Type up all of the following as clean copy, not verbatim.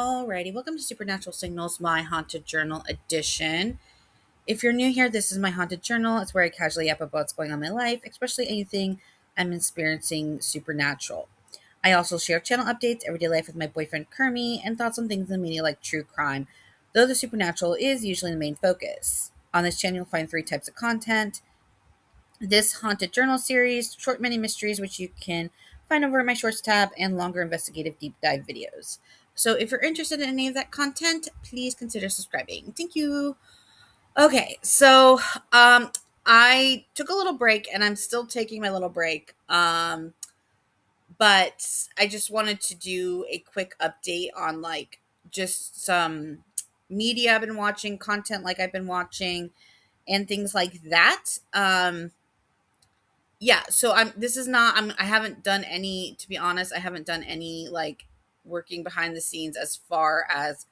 Alrighty, welcome to Supernatural Signals, my Haunted Journal edition. If you're new here, this is my Haunted Journal. It's where I casually yap about what's going on in my life, especially anything I'm experiencing supernatural. I also share channel updates, everyday life with my boyfriend Kermie, and thoughts on things in the media like true crime, though the supernatural is usually the main focus. On this channel, you'll find three types of content: this Haunted Journal series, short mini mysteries, which you can find over in my Shorts tab, and longer investigative deep dive videos. So if you're interested in any of that content, please consider subscribing. Thank you. Okay, so I took a little break and I'm still taking my little break. But I just wanted to do a quick update on like just some media I've been watching, content like I've been watching, and things like that. Yeah, so I haven't done any, to be honest, I haven't done any like working behind the scenes as far as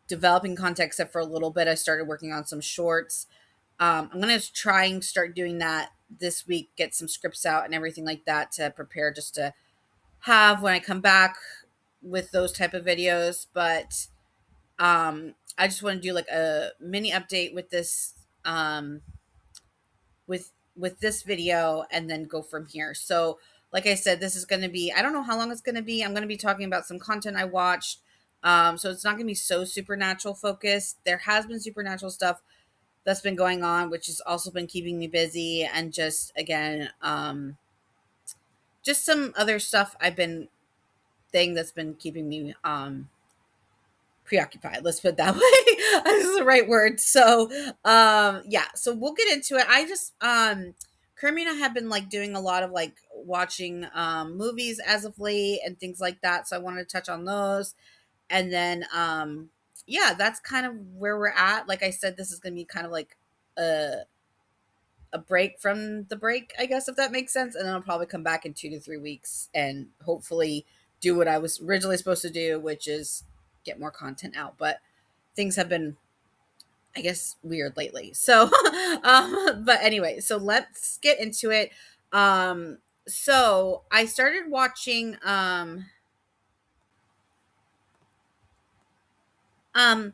developing content, except for a little bit. I started working on some shorts. I'm gonna try and start doing that this week, get some scripts out and everything like that to prepare just to have when I come back with those type of videos. But I just want to do like a mini update with this with this video and then go from here. So like I said, this is going to be, I don't know how long it's going to be. I'm going to be talking about some content I watched. So it's not going to be so supernatural focused. There has been supernatural stuff that's been going on, which has also been keeping me busy. And just again, just some other stuff I've been thing that's been keeping me preoccupied. Let's put it that way. This is the right word. So yeah, so we'll get into it. I just Kermie and I have been like doing a lot of like watching movies as of late and things like that. So I wanted to touch on those. And then yeah, that's kind of where we're at. Like I said, this is gonna be kind of like a break from the break, I guess, if that makes sense. And then I'll probably come back in 2 to 3 weeks and hopefully do what I was originally supposed to do, which is get more content out. But things have been, I guess, weird lately. So, but anyway, so let's get into it. So I started watching, um, I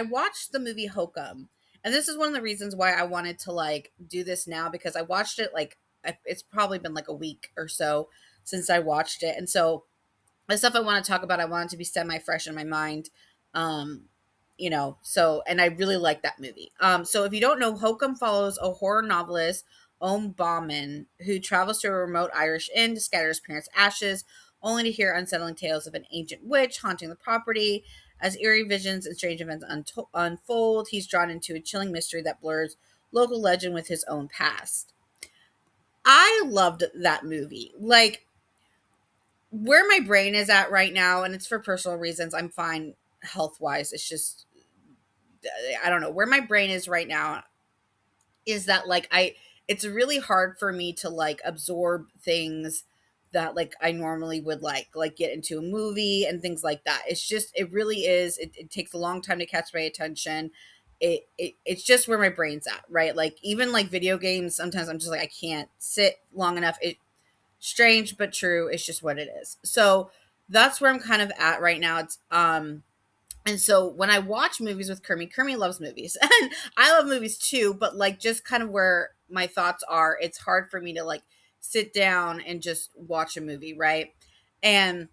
watched the movie Hokum, and this is one of the reasons why I wanted to like do this now, because I watched it like it's probably been like a week or so since I watched it, and so the stuff I want to talk about, I want it to be semi fresh in my mind. Um, so and I really like that movie. So if you don't know, Hokum follows a horror novelist, Om Bauman, who travels to a remote Irish inn to scatter his parents' ashes, only to hear unsettling tales of an ancient witch haunting the property. As eerie visions and strange events unfold, he's drawn into a chilling mystery that blurs local legend with his own past. I loved that movie. Like, where my brain is at right now, and it's for personal reasons, I'm fine health wise. It's just, I don't know where my brain is right now, is that like it's really hard for me to like absorb things that like I normally would like get into a movie and things like that. It's just, it really is, it takes a long time to catch my attention. It's just where my brain's at, right? Like even like video games, sometimes I'm just like I can't sit long enough. It strange but true. It's just what it is. So that's where I'm kind of at right now. It's and so when I watch movies with Kermie loves movies and I love movies too, but like just kind of where my thoughts are, it's hard for me to like sit down and just watch a movie, right? And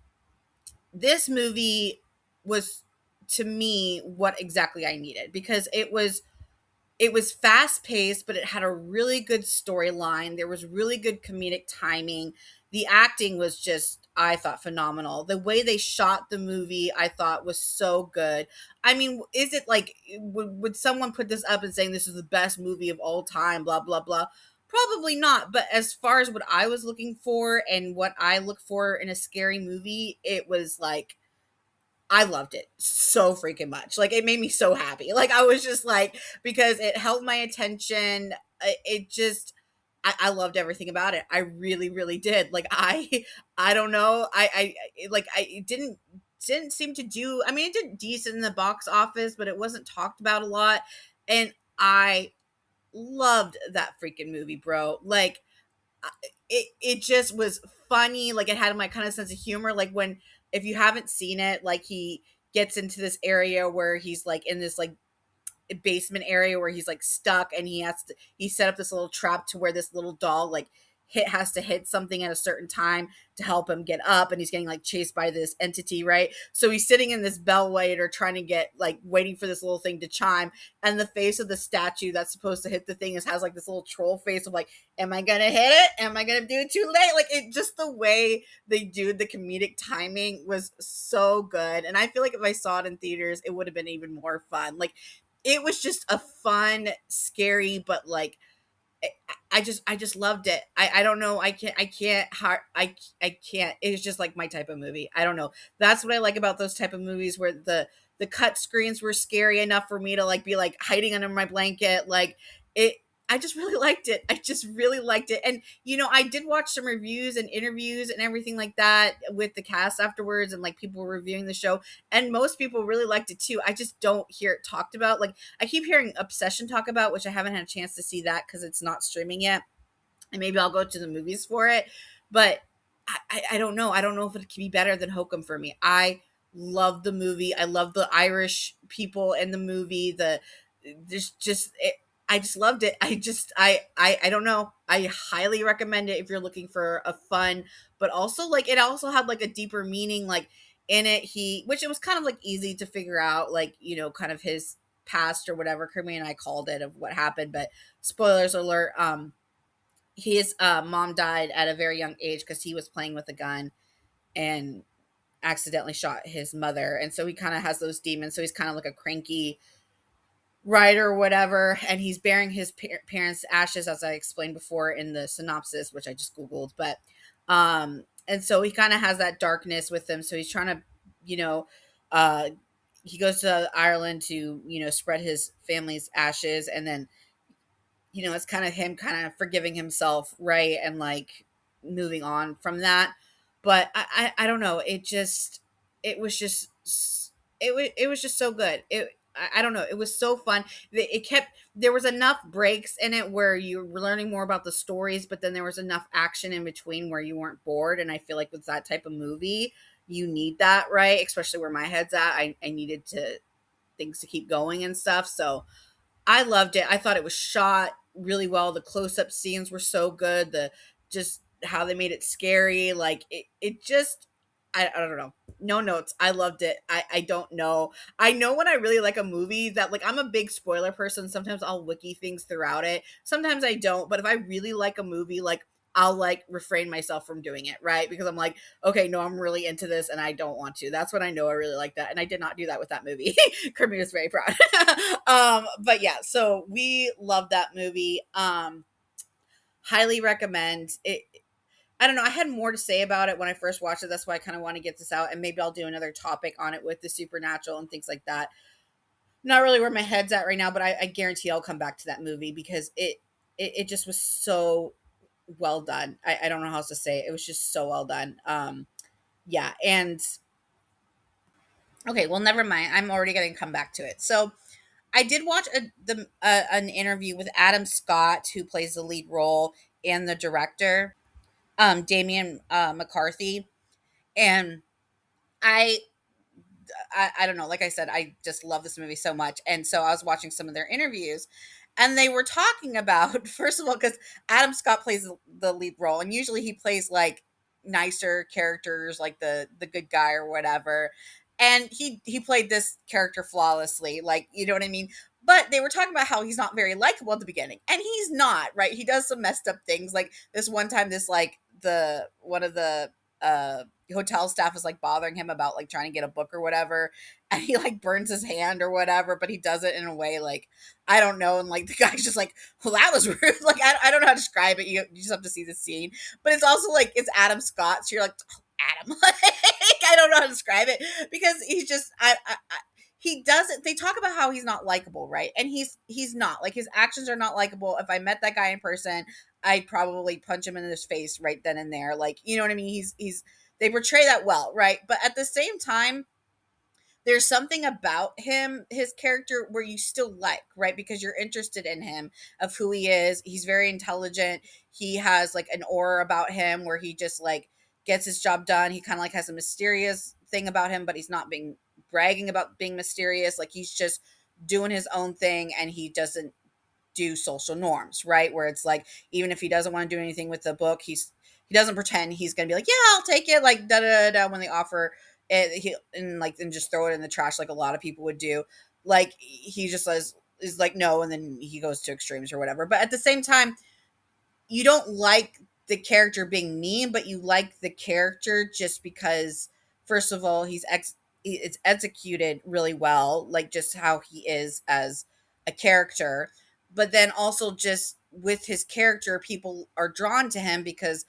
this movie was, to me, what exactly I needed, because it was fast paced, but it had a really good storyline. There was really good comedic timing. The acting was just, I thought, phenomenal. The way they shot the movie, I thought, was so good. I mean, is it like, would someone put this up and saying this is the best movie of all time, blah, blah, blah? Probably not. But as far as what I was looking for and what I look for in a scary movie, it was like, I loved it so freaking much. Like, it made me so happy. Like, I was just like, because it held my attention. It just, I loved everything about it. I really, really did. Like, I don't know. Like, it didn't seem to do, I mean, it did decent in the box office, but it wasn't talked about a lot. And I loved that freaking movie, bro. Like, it just was funny. Like, it had my kind of sense of humor. Like, when, if you haven't seen it, like, he gets into this area where he's like in this like basement area where he's like stuck, and he set up this little trap to where this little dog like has to hit something at a certain time to help him get up, and he's getting like chased by this entity, right? So he's sitting in this bellwether trying to get like waiting for this little thing to chime, and the face of the statue that's supposed to hit the thing has like this little troll face of like, am I gonna hit it, am I gonna do it too late? Like, it just, the way they do the comedic timing was so good, and I feel like if I saw it in theaters it would have been even more fun. Like, it was just a fun, scary, but like, I just loved it. I don't know. I can't. It's just like my type of movie. I don't know. That's what I like about those type of movies where the cut screens were scary enough for me to like be like hiding under my blanket. Like, it. I just really liked it. I just really liked it. And I did watch some reviews and interviews and everything like that with the cast afterwards, and like people reviewing the show, and most people really liked it too. I just don't hear it talked about. Like, I keep hearing Obsession talk about, which I haven't had a chance to see that because it's not streaming yet, and maybe I'll go to the movies for it. But I don't know. I don't know if it can be better than Hokum for me. I love the movie. I love the Irish people in the movie. Just it, I just loved it. I don't know. I highly recommend it if you're looking for a fun, but also like it also had like a deeper meaning like in it. Which it was kind of like easy to figure out, like, kind of his past or whatever. Kirby and I called it of what happened, but spoilers alert. His mom died at a very young age because he was playing with a gun and accidentally shot his mother, and so he kind of has those demons. So he's kind of like a cranky writer or whatever, and he's burying his parents' ashes, as I explained before in the synopsis, which I just googled. But and so he kind of has that darkness with him. So he's trying to, you know, uh, he goes to Ireland to spread his family's ashes, and then it's kind of him kind of forgiving himself, right? And like moving on from that. But I don't know. It was just, it was just so good. I don't know. It was so fun. There was enough breaks in it where you were learning more about the stories, but then there was enough action in between where you weren't bored. And I feel like with that type of movie, you need that, right? Especially where my head's at. I needed things to keep going and stuff. So I loved it. I thought it was shot really well. The close-up scenes were so good. The Just how they made it scary. Like it just, I don't know. No notes. I loved it. I don't know. I know when I really like a movie that, like, I'm a big spoiler person. Sometimes I'll wiki things throughout it. Sometimes I don't. But if I really like a movie, like, I'll like refrain myself from doing it, right? Because I'm like, okay, no, I'm really into this and I don't want to. That's when I know I really like that. And I did not do that with that movie. Kirby was very proud. But yeah, so we love that movie. Highly recommend it. I don't know. I had more to say about it when I first watched it. That's why I kind of want to get this out, and maybe I'll do another topic on it with the supernatural and things like that. Not really where my head's at right now, but I guarantee I'll come back to that movie because it just was so well done. I don't know how else to say it. It was just so well done. Yeah, and okay, well, never mind. I'm already going to come back to it. So I did watch an interview with Adam Scott, who plays the lead role, and the director, Damian McCarthy, and I I don't know. Like I said, I just love this movie so much. And so I was watching some of their interviews, and they were talking about, first of all, because Adam Scott plays the lead role, and usually he plays like nicer characters, like the good guy or whatever. And he played this character flawlessly, like, you know what I mean? But they were talking about how he's not very likable at the beginning, and he's not, right? He does some messed up things. Like this one time, this like the one of the hotel staff is like bothering him about like trying to get a book or whatever, and he like burns his hand or whatever, but he does it in a way like, I don't know, and like the guy's just like, well, that was rude. Like, I don't know how to describe it. You just have to see the scene. But it's also like, it's Adam Scott, so you're like, oh, Adam. Like, I don't know how to describe it because he's just he does it. They talk about how he's not likable, right? And he's not. Like, his actions are not likable. If I met that guy in person, I'd probably punch him in his face right then and there. Like, you know what I mean? He's they portray that well, right? But at the same time, there's something about him, his character, where you still like, right? Because you're interested in him, of who he is. He's very intelligent. He has like an aura about him where he just like gets his job done. He kind of like has a mysterious thing about him, but he's not being bragging about being mysterious. Like he's just doing his own thing, and he doesn't do social norms, right? Where it's like, even if he doesn't want to do anything with the book, he doesn't pretend he's gonna be like, yeah, I'll take it, like da da da when they offer it, he and like then just throw it in the trash like a lot of people would do. Like he just says is like no, and then he goes to extremes or whatever. But at the same time, you don't like the character being mean, but you like the character just because, first of all, it's executed really well, like just how he is as a character. But then also just with his character, people are drawn to him because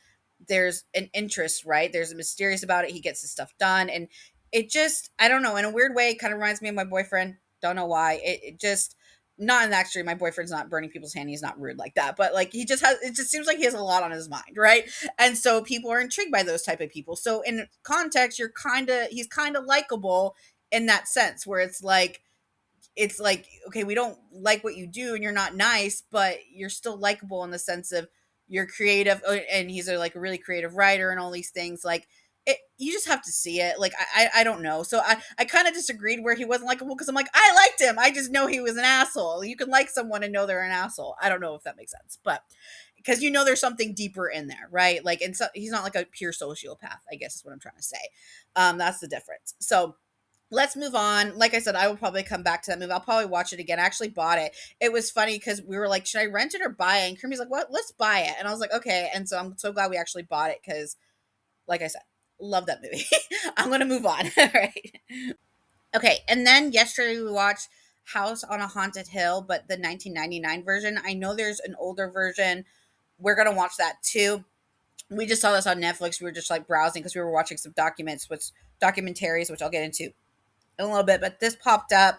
there's an interest, right? There's a mysterious about it. He gets his stuff done, and it just, I don't know, in a weird way, it kind of reminds me of my boyfriend. Don't know why. It just, not in that extreme. My boyfriend's not burning people's hand. He's not rude like that, but like he just has. It just seems like he has a lot on his mind, right? And so people are intrigued by those type of people. So in context, he's kind of likable in that sense, where it's like, okay, we don't like what you do and you're not nice, but you're still likable in the sense of you're creative, and he's like a really creative writer and all these things. Like it, you just have to see it. Like I don't know. So I kind of disagreed where he wasn't likable, because I'm like, I liked him. I just know he was an asshole. You can like someone and know they're an asshole. I don't know if that makes sense, but because there's something deeper in there, right? Like, and so he's not like a pure sociopath, I guess is what I'm trying to say. That's the difference. So let's move on. Like I said, I will probably come back to that movie. I'll probably watch it again. I actually bought it. It was funny because we were like, should I rent it or buy it? And Kirby's like, what? Let's buy it. And I was like, okay. And so I'm so glad we actually bought it because, like I said, love that movie. I'm going to move on. All right. Okay. And then yesterday we watched House on a Haunted Hill, but the 1999 version. I know there's an older version. We're going to watch that too. We just saw this on Netflix. We were just like browsing because we were watching some documentaries, which I'll get into in a little bit, but this popped up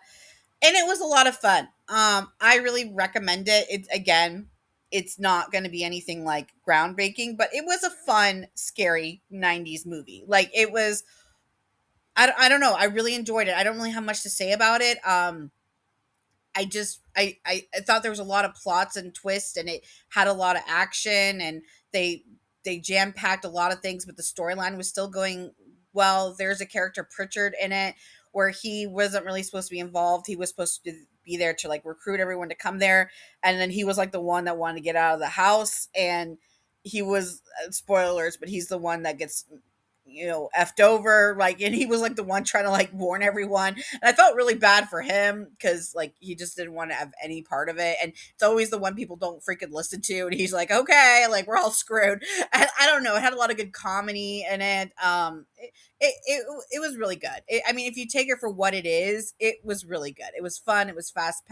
and it was a lot of fun. I really recommend it. It's, again, it's not going to be anything like groundbreaking, but it was a fun, scary 90s movie. Like it was, I don't know. I really enjoyed it. I don't really have much to say about it. I just I thought there was a lot of plots and twists, and it had a lot of action, and they they jam packed a lot of things, but the storyline was still going well. There's a character Pritchard in it where he wasn't really supposed to be involved. He was supposed to be there to like recruit everyone to come there, and then he was like the one that wanted to get out of the house, and he was spoilers, but he's the one that gets effed over, like, and he was like the one trying to like warn everyone, and I felt really bad for him because like he just didn't want to have any part of it, and it's always the one people don't freaking listen to, and he's like, okay, like we're all screwed. And I don't know, it had a lot of good comedy in it. It was really good. I mean, if you take it for what it is, it was really good. It was fun. It was fast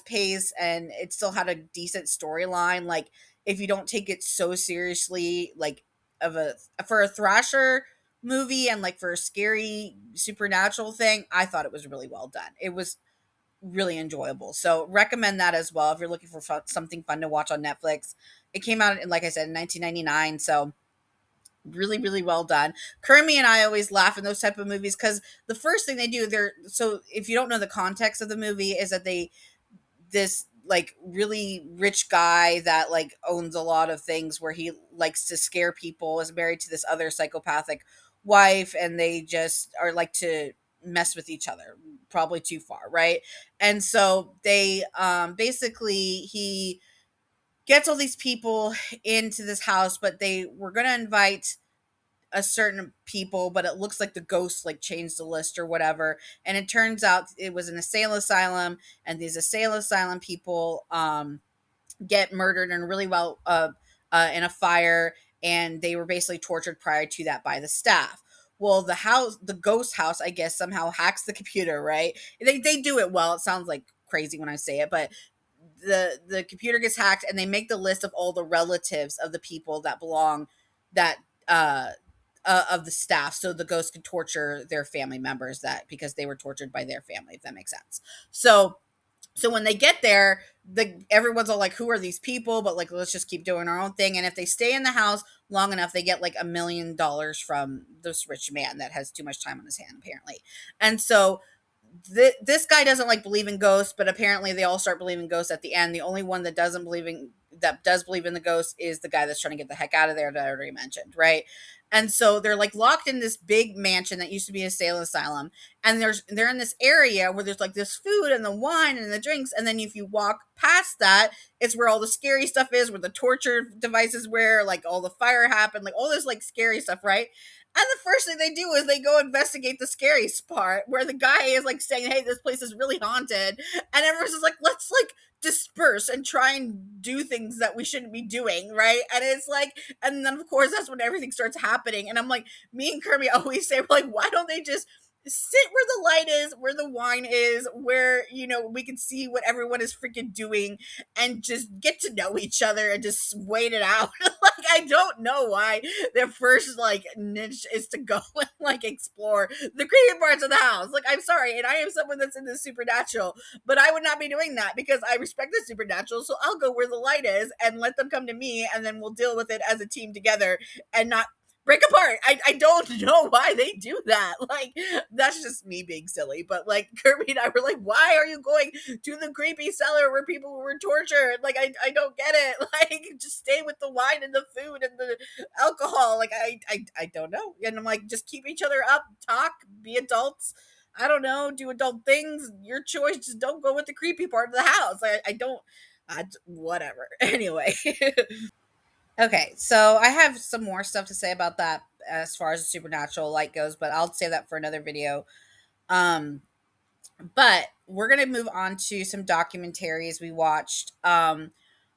paced, and it still had a decent storyline. Like if you don't take it so seriously, like of a for a thrasher movie and like for a scary supernatural thing, I thought it was really well done. It was really enjoyable. So recommend that as well if you're looking for something fun to watch on Netflix. It came out in, like I said, in 1999, so really really well done. Kermie and I always laugh in those type of movies because the first thing they do, they're so if you don't know the context of the movie, is that this like really rich guy that like owns a lot of things where he likes to scare people is married to this other psychopathic wife, and they just are like to mess with each other probably too far, right? And so they basically he gets all these people into this house, but they were going to invite a certain people, but it looks like the ghost like changed the list or whatever. And it turns out it was an asylum, and these asylum people get murdered and really well in a fire, and they were basically tortured prior to that by the staff. Well, the ghost house, I guess, somehow hacks the computer, right? They do it well. It sounds like crazy when I say it, but the computer gets hacked, and they make the list of all the relatives of the people that belong that of the staff, so the ghost could torture their family members, that because they were tortured by their family, if that makes sense. So So when they get there, everyone's all like, "Who are these people?" But like, let's just keep doing our own thing. And if they stay in the house long enough, they get like $1 million from this rich man that has too much time on his hand, apparently. And so this guy doesn't like believe in ghosts, but apparently they all start believing ghosts at the end. The only one that does believe in the ghosts is the guy that's trying to get the heck out of there that I already mentioned, right? And so they're like locked in this big mansion that used to be a sale asylum, and they're in this area where there's like this food and the wine and the drinks, and then if you walk past that, it's where all the scary stuff is, where the torture devices were, like all the fire happened, like all this like scary stuff, right? And the first thing they do is they go investigate the scary part where the guy is like saying, "Hey, this place is really haunted," and everyone's just like, "Let's like disperse and try and do things that we shouldn't be doing," right? And it's like, and then of course that's when everything starts happening. And I'm like, me and Kirby always say, we're like, why don't they just sit where the light is, where the wine is, where we can see what everyone is freaking doing, and just get to know each other and just wait it out. Like, I don't know why their first like niche is to go and like explore the creepy parts of the house. Like, I'm sorry, and I am someone that's into supernatural, but I would not be doing that because I respect the supernatural. So I'll go where the light is and let them come to me, and then we'll deal with it as a team together and not break apart. I don't know why they do that. Like, that's just me being silly. But like, Kirby and I were like, why are you going to the creepy cellar where people were tortured? Like, I don't get it. Like, just stay with the wine and the food and the alcohol. Like, I don't know. And I'm like, just keep each other up, talk, be adults. I don't know, do adult things. Your choice. Just don't go with the creepy part of the house. I don't. Whatever. Anyway. Okay, so I have some more stuff to say about that as far as the supernatural light goes, but I'll save that for another video. Um, but we're gonna move on to some documentaries we watched.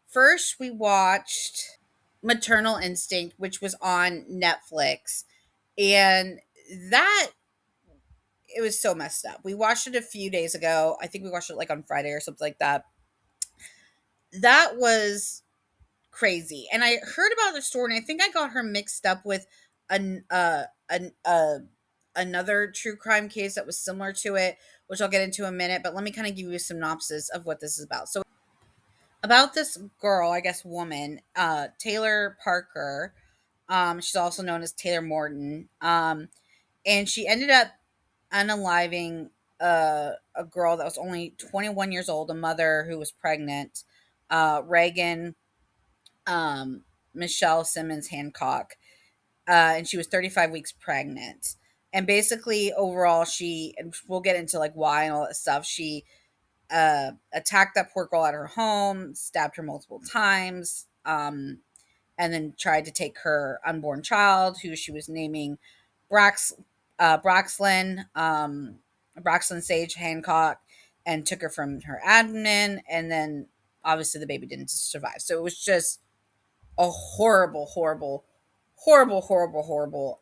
First we watched Maternal Instinct, which was on Netflix, and that it was so messed up. We watched it a few days ago. I think we watched it like on Friday or something like that. That was crazy. And I heard about the story, and I think I got her mixed up with an another true crime case that was similar to it, which I'll get into in a minute. But let me kind of give you a synopsis of what this is about. So, about this girl, I guess woman, Taylor Parker. She's also known as Taylor Morton. And she ended up unaliving a girl that was only 21 years old, a mother who was pregnant, Reagan Michelle Simmons Hancock, and she was 35 weeks pregnant. And basically, overall, and we'll get into like why and all that stuff. She attacked that poor girl at her home, stabbed her multiple times, and then tried to take her unborn child, who she was naming Brax, Braxlyn, Braxlyn Sage Hancock, and took her from her abdomen. And then obviously the baby didn't survive. So it was just a horrible, horrible, horrible, horrible, horrible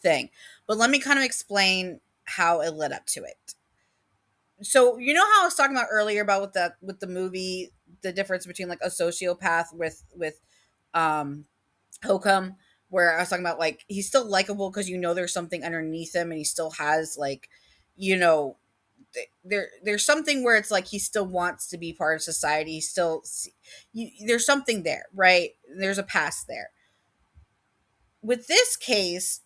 thing. But let me kind of explain how it led up to it. So you know how I was talking about earlier about with the movie, the difference between like a sociopath with um Hokum, where I was talking about like he's still likable because there's something underneath him, and he still has like you know there's something where it's like he still wants to be part of society. He still there's something there, right? There's a past there. With this case,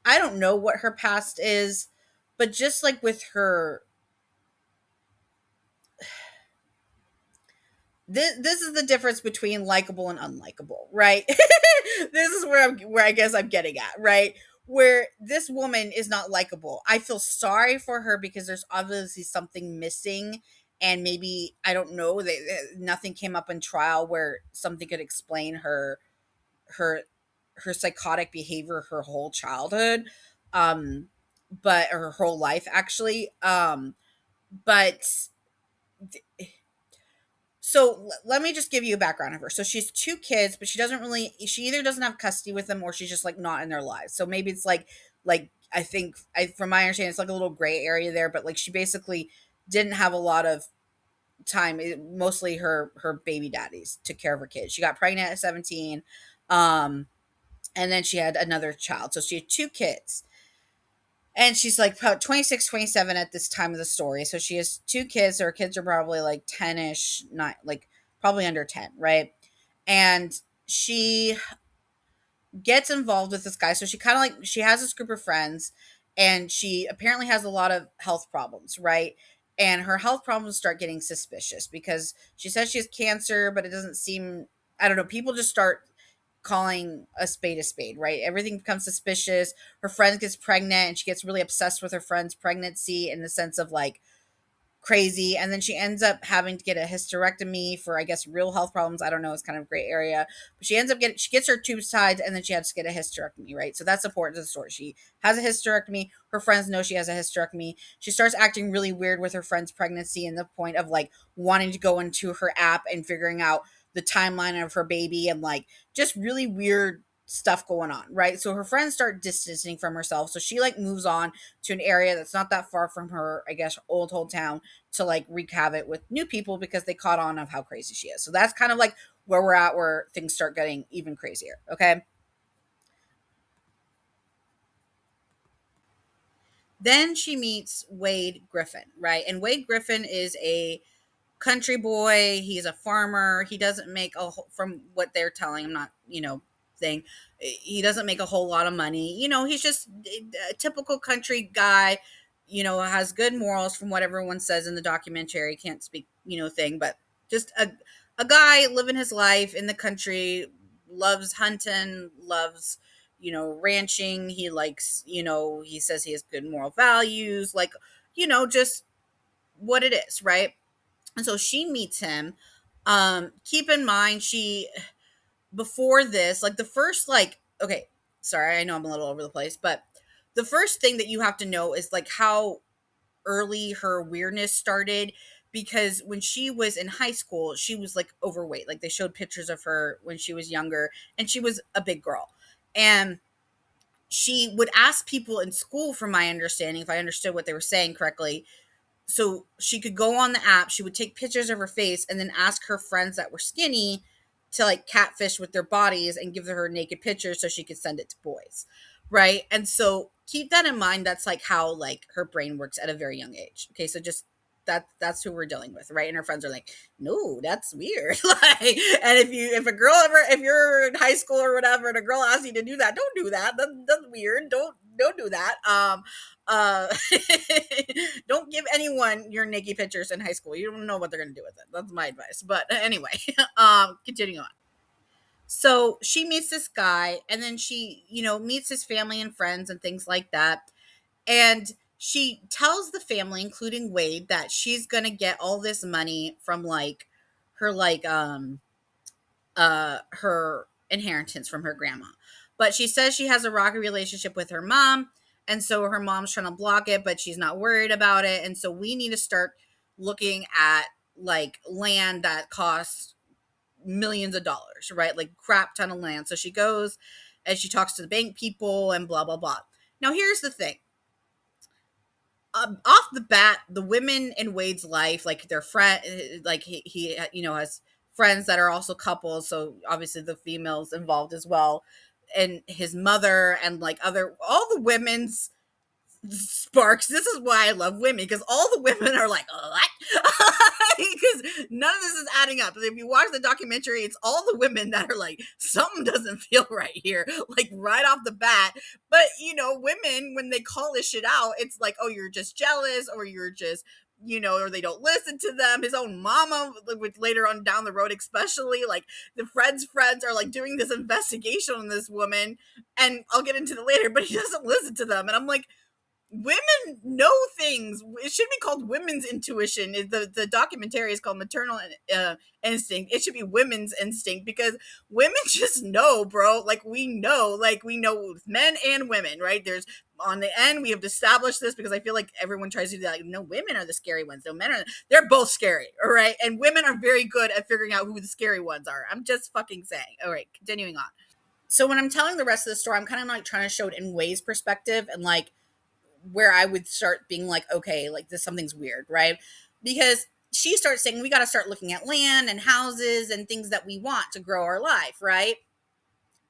I don't know what her past is, but just like with her, this is the difference between likable and unlikable, right? This is where I guess I'm getting at, right? Where this woman is not likable. I feel sorry for her because there's obviously something missing, and maybe I don't know that nothing came up in trial where something could explain her her psychotic behavior her whole childhood, um but or her whole life actually, but so let me just give you a background of her. So she's two kids, but she either doesn't have custody with them, or she's just like not in their lives. So maybe it's like I think from my understanding, it's like a little gray area there, but like she basically didn't have a lot of time. Mostly her baby daddies took care of her kids. She got pregnant at 17, and then she had another child. So she had two kids. And she's like about 26, 27 at this time of the story. So she has two kids. So her kids are probably like 10-ish, not like probably under 10, right? And she gets involved with this guy. So she kind of like, she has this group of friends, and she apparently has a lot of health problems, right? And her health problems start getting suspicious because she says she has cancer, but it doesn't seem, I don't know, people just start calling a spade, right? Everything becomes suspicious. Her friend gets pregnant and she gets really obsessed with her friend's pregnancy in the sense of like, crazy. And then she ends up having to get a hysterectomy for, I guess, real health problems. I don't know. It's kind of a gray area. But she ends up getting, she gets her tubes tied, and then she has to get a hysterectomy, right? So that's important to the story. She has a hysterectomy. Her friends know she has a hysterectomy. She starts acting really weird with her friend's pregnancy, and the point of like wanting to go into her app and figuring out the timeline of her baby, and like just really weird stuff going on, right? So her friends start distancing from herself. So she like moves on to an area that's not that far from her, I guess, old hometown, to like wreak havoc with new people because they caught on of how crazy she is. So that's kind of like where we're at, where things start getting even crazier. Okay. Then she meets Wade Griffin, right? And Wade Griffin is a country boy. He's a farmer. He doesn't make from what they're telling, I'm not, thing. He doesn't make a whole lot of money. He's just a typical country guy, has good morals from what everyone says in the documentary. Can't speak, thing, but just a guy living his life in the country, loves hunting, loves, ranching. He likes, he says he has good moral values, like, just what it is, right? And so she meets him. Keep in mind, she, before this, like the first, like, okay, sorry, I know I'm a little over the place, but the first thing that you have to know is like how early her weirdness started, because when she was in high school, she was like overweight. Like they showed pictures of her when she was younger, and she was a big girl. And she would ask people in school, from my understanding, if I understood what they were saying correctly, so she could go on the app, she would take pictures of her face and then ask her friends that were skinny to like catfish with their bodies and give her naked pictures so she could send it to boys, right? And so keep that in mind. That's like how like her brain works at a very young age. Okay, so just that's who we're dealing with, right? And her friends are like, no, that's weird. Like, and if a girl ever, if you're in high school or whatever and a girl asks you to do that, don't do that. That's weird. Don't do that. uh don't give anyone your naked pictures in high school. You don't know what they're gonna do with it. That's my advice. But anyway, continuing on. So she meets this guy, and then she, meets his family and friends and things like that. And she tells the family, including Wade, that she's gonna get all this money from like her her inheritance from her grandma. But she says she has a rocky relationship with her mom, and so her mom's trying to block it, but she's not worried about it. And so we need to start looking at like land that costs millions of dollars, right? Like crap ton of land. So she goes and she talks to the bank people and blah blah blah. Now here's the thing. Off the bat, the women in Wade's life, like their friend, like he has friends that are also couples, so obviously the females involved as well, and his mother and like other, all the women's sparks. This is why I love women, because all the women are like, what? Because none of this is adding up. If you watch the documentary, it's all the women that are like, something doesn't feel right here, like right off the bat. But women, when they call this shit out, it's like, oh, you're just jealous, or you're just, or they don't listen to them. His own mama, with later on down the road, especially, like the friends are like doing this investigation on this woman, and I'll get into it later, but he doesn't listen to them. And I'm like, women know things. It should be called women's intuition. The documentary is called Maternal Instinct. It should be women's instinct, because women just know, bro. Like we know with men and women, right? There's, on the end, we have established this, because I feel like everyone tries to do that. Like, no, women are the scary ones. No, men are. They're both scary, all right? And women are very good at figuring out who the scary ones are. I'm just fucking saying. All right, continuing on. So when I'm telling the rest of the story, I'm kind of like trying to show it in Way's perspective, and like where I would start being like, okay, like this, something's weird, right? Because she starts saying we got to start looking at land and houses and things that we want to grow our life, right?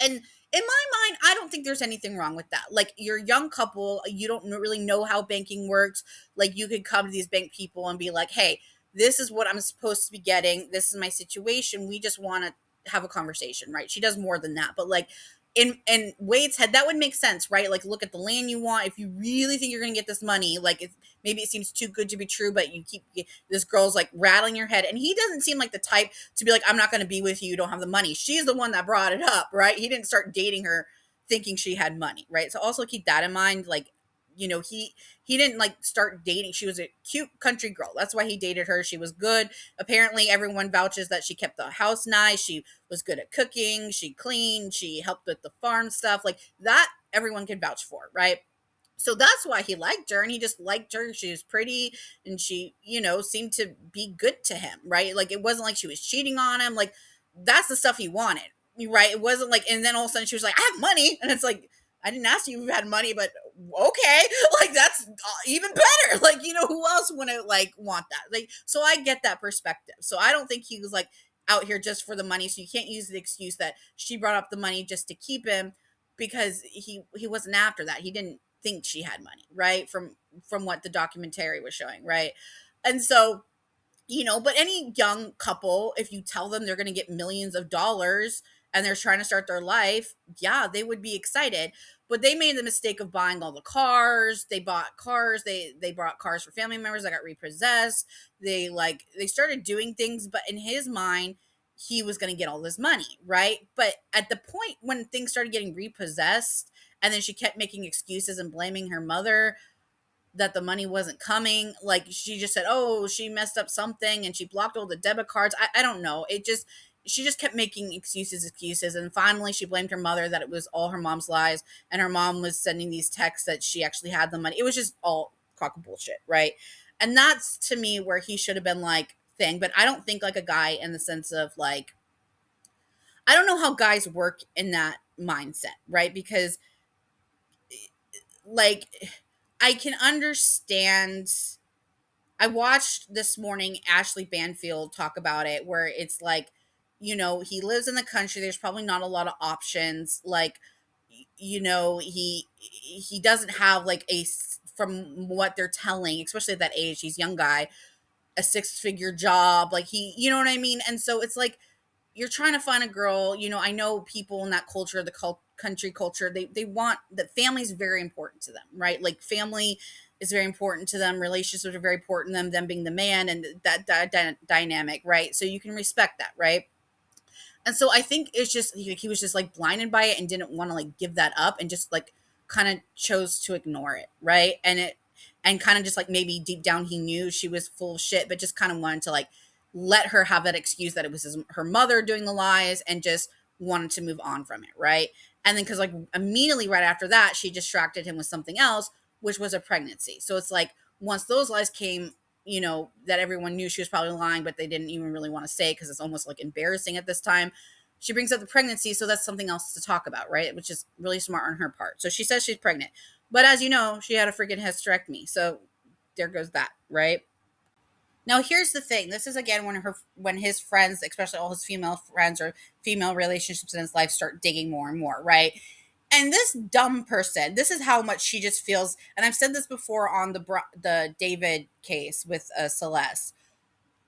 And In my mind, I don't think there's anything wrong with that. Like, you're a young couple, you don't really know how banking works. Like, you could come to these bank people and be like, hey, this is what I'm supposed to be getting. This is my situation. We just want to have a conversation, right? She does more than that. But like, in Wade's head, that would make sense, right? Like, look at the land you want. If you really think you're gonna get this money, like, maybe it seems too good to be true, but you keep this girl's like rattling your head, and he doesn't seem like the type to be like, I'm not going to be with you, you don't have the money. She's the one that brought it up, right? He didn't start dating her thinking she had money, right? So also keep that in mind. Like, he didn't like start dating. She was a cute country girl. That's why he dated her. She was good. Apparently everyone vouches that she kept the house nice. She was good at cooking. She cleaned. She helped with the farm stuff. Like that, everyone can vouch for, right? So that's why he liked her, and he just liked her. She was pretty, and she, seemed to be good to him, right? Like, it wasn't like she was cheating on him. Like, that's the stuff he wanted, right? It wasn't like, and then all of a sudden she was like, I have money. And it's like, I didn't ask you if you had money, but okay. Like, that's even better. Like, who else wouldn't like want that? Like, so I get that perspective. So I don't think he was like out here just for the money. So you can't use the excuse that she brought up the money just to keep him, because he wasn't after that. He didn't think she had money, right? From what the documentary was showing, right? And so, but any young couple, if you tell them they're going to get millions of dollars and they're trying to start their life, yeah, they would be excited. But they made the mistake of buying all the cars. They bought cars. They bought cars for family members that got repossessed. They started doing things, but in his mind, he was going to get all this money, right? But at the point when things started getting repossessed, and then she kept making excuses and blaming her mother that the money wasn't coming. Like, she just said, oh, she messed up something and she blocked all the debit cards. I don't know. She just kept making excuses. And finally she blamed her mother that it was all her mom's lies. And her mom was sending these texts that she actually had the money. It was just all crock of bullshit. Right. And that's to me where he should have been like thing. But I don't think like a guy in the sense of like, I don't know how guys work in that mindset. Right. Because like, I can understand. I watched this morning Ashley Banfield talk about it, where it's like, he lives in the country. There's probably not a lot of options. Like, he doesn't have like from what they're telling, especially at that age, he's a young guy, a six-figure job. Like you know what I mean? And so it's like, you're trying to find a girl. I know people in that culture, the country culture, they want that. Family is very important to them, right? Like, family is very important to them. Relationships are very important to them being the man, and that dynamic, right? So you can respect that, right? And so I think it's just he was just like blinded by it and didn't want to like give that up, and just like kind of chose to ignore it, right? And kind of just like, maybe deep down he knew she was full of shit, but just kind of wanted to like let her have that excuse that it was her mother doing the lies, and just wanted to move on from it, right? And then because like immediately right after that, she distracted him with something else, which was a pregnancy. So it's like, once those lies came, that everyone knew she was probably lying, but they didn't even really want to say, because it's almost like embarrassing at this time. She brings up the pregnancy, so that's something else to talk about, right? Which is really smart on her part. So she says she's pregnant, but as you know, she had a freaking hysterectomy. So there goes that, right? Now here's the thing. This is again when his friends, especially all his female friends or female relationships in his life, start digging more and more, right? And this dumb person, this is how much she just feels. And I've said this before on the David case with Celeste.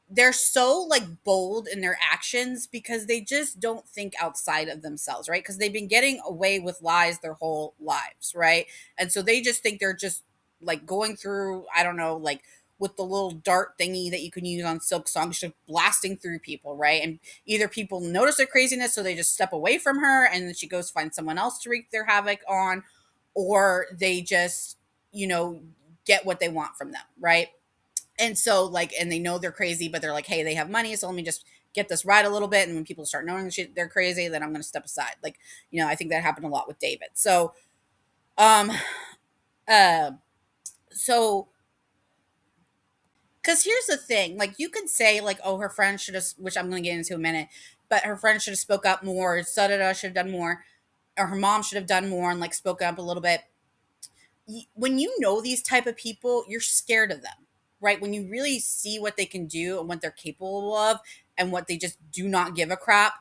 They're so like bold in their actions because they just don't think outside of themselves, right? Because they've been getting away with lies their whole lives, right? And so they just think they're just like going through, I don't know, like with the little dart thingy that you can use on Silk Song, just blasting through people, right? And either people notice their craziness, so they just step away from her, and then she goes find someone else to wreak their havoc on, or they just, get what they want from them, right? And so like, and they know they're crazy, but they're like, hey, they have money, so let me just get this right a little bit, and when people start knowing they're crazy, then I'm going to step aside. Like, I think that happened a lot with David. So um uh so because here's the thing, like, you could say like, oh, her friend should have, which I'm going to get into in a minute, but her friend should have spoke up more, da should have done more, or her mom should have done more and like spoke up a little bit. When you know these type of people, you're scared of them, right? When you really see what they can do and what they're capable of, and what they just do not give a crap,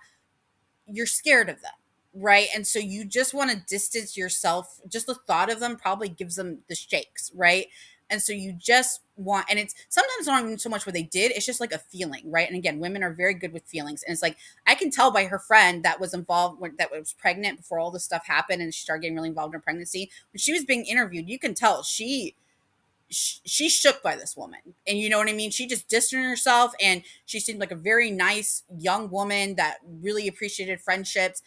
you're scared of them, right? And so you just want to distance yourself. Just the thought of them probably gives them the shakes, right? And so you just want, and it's sometimes not even so much what they did, it's just like a feeling, right? And again, women are very good with feelings. And it's like, I can tell by her friend that was involved, that was pregnant before all this stuff happened and she started getting really involved in her pregnancy. When she was being interviewed, you can tell she's shook by this woman, and you know what I mean, she just distanced herself, and she seemed like a very nice young woman that really appreciated friendships.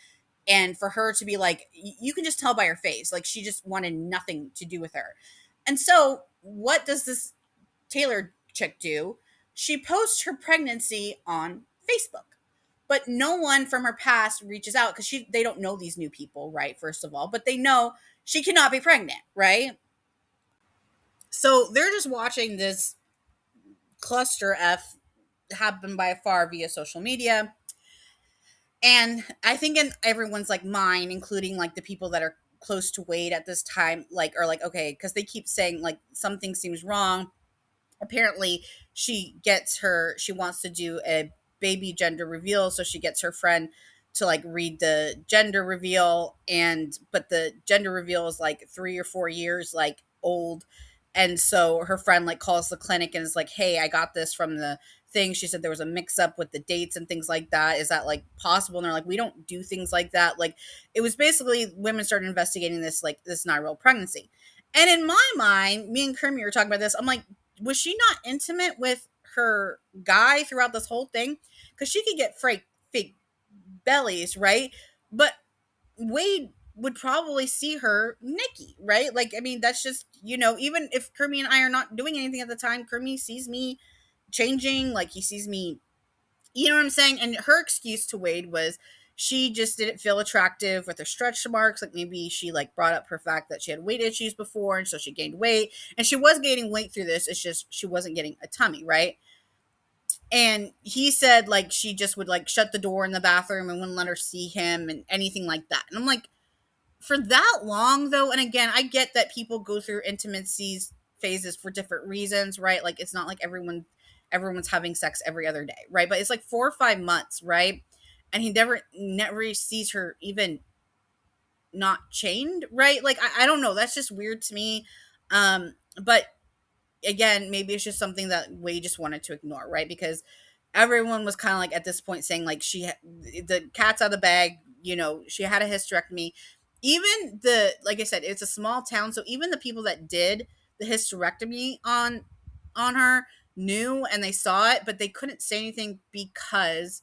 And for her to be like, you can just tell by her face, like she just wanted nothing to do with her. And so what does this Taylor chick do? She posts her pregnancy on Facebook, but no one from her past reaches out because they don't know these new people, right? First of all, but they know she cannot be pregnant, right? So they're just watching this cluster F happen by far via social media. And I think in everyone's like mind, including like the people that are close to Wade at this time, like are like, okay, because they keep saying like something seems wrong. Apparently she wants to do a baby gender reveal, so she gets her friend to like read the gender reveal, and but the gender reveal is like 3 or 4 years like old. And so her friend like calls the clinic and is like, hey, I got this from the thing. She said there was a mix up with the dates and things like that. Is that like possible? And they're like, we don't do things like that. Like, it was basically women started investigating this, like, this is not a real pregnancy. And in my mind, me and Kermit were talking about this. I'm like, was she not intimate with her guy throughout this whole thing? Because she could get fake bellies, right? But Wade would probably see her Nikki, right? Like, I mean, that's just, even if Kermie and I are not doing anything at the time, Kermie sees me changing, like he sees me, you know what I'm saying? And her excuse to Wade was she just didn't feel attractive with her stretch marks. Like maybe she like brought up her fact that she had weight issues before, and so she gained weight. And she was gaining weight through this. It's just she wasn't getting a tummy, right? And he said like she just would like shut the door in the bathroom and wouldn't let her see him and anything like that. And I'm like, for that long though, and again, I get that people go through intimacies phases for different reasons, right? Like it's not like everyone's having sex every other day, right? But it's like 4 or 5 months, right? And he never sees her even not chained, right? Like I don't know, that's just weird to me. But again, maybe it's just something that Wade just wanted to ignore, right? Because everyone was kind of like at this point saying like the cat's out of the bag, she had a hysterectomy. Even like I said, it's a small town, so even the people that did the hysterectomy on her knew and they saw it, but they couldn't say anything because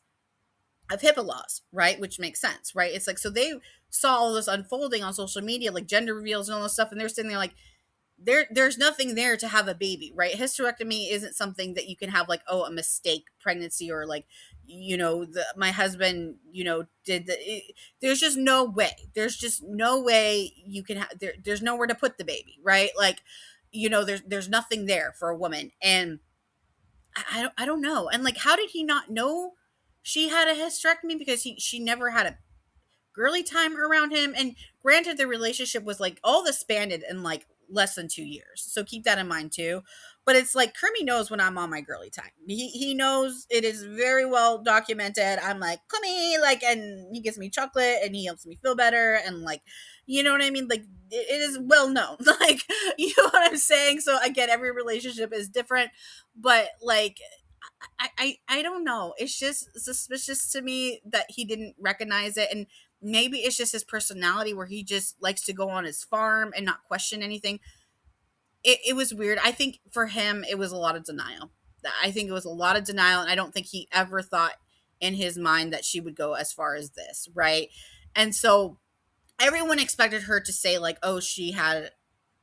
of HIPAA laws, right? Which makes sense, right? It's like, so they saw all this unfolding on social media, like gender reveals and all this stuff, and they're sitting there like, there's nothing there to have a baby, right? Hysterectomy isn't something that you can have like, oh, a mistake pregnancy, or like, my husband, did there's just no way. There's just no way you can have there's nowhere to put the baby, right? Like, there's nothing there for a woman. And I don't know. And like, how did he not know she had a hysterectomy? Because she never had a girly time around him. And granted, the relationship was like all disbanded in like less than 2 years. So keep that in mind too. But it's like Kermie knows when I'm on my girly time. He knows, it is very well documented. I'm like, Kermie, like, and he gives me chocolate and he helps me feel better. And like, you know what I mean? Like, it is well known. Like, you know what I'm saying? So again, every relationship is different. But like, I don't know. It's just suspicious to me that he didn't recognize it. And maybe it's just his personality where he just likes to go on his farm and not question anything. It was weird. I think for him, it was a lot of denial. I think it was a lot of denial. And I don't think he ever thought in his mind that she would go as far as this. Right. And so everyone expected her to say, like, oh, she had,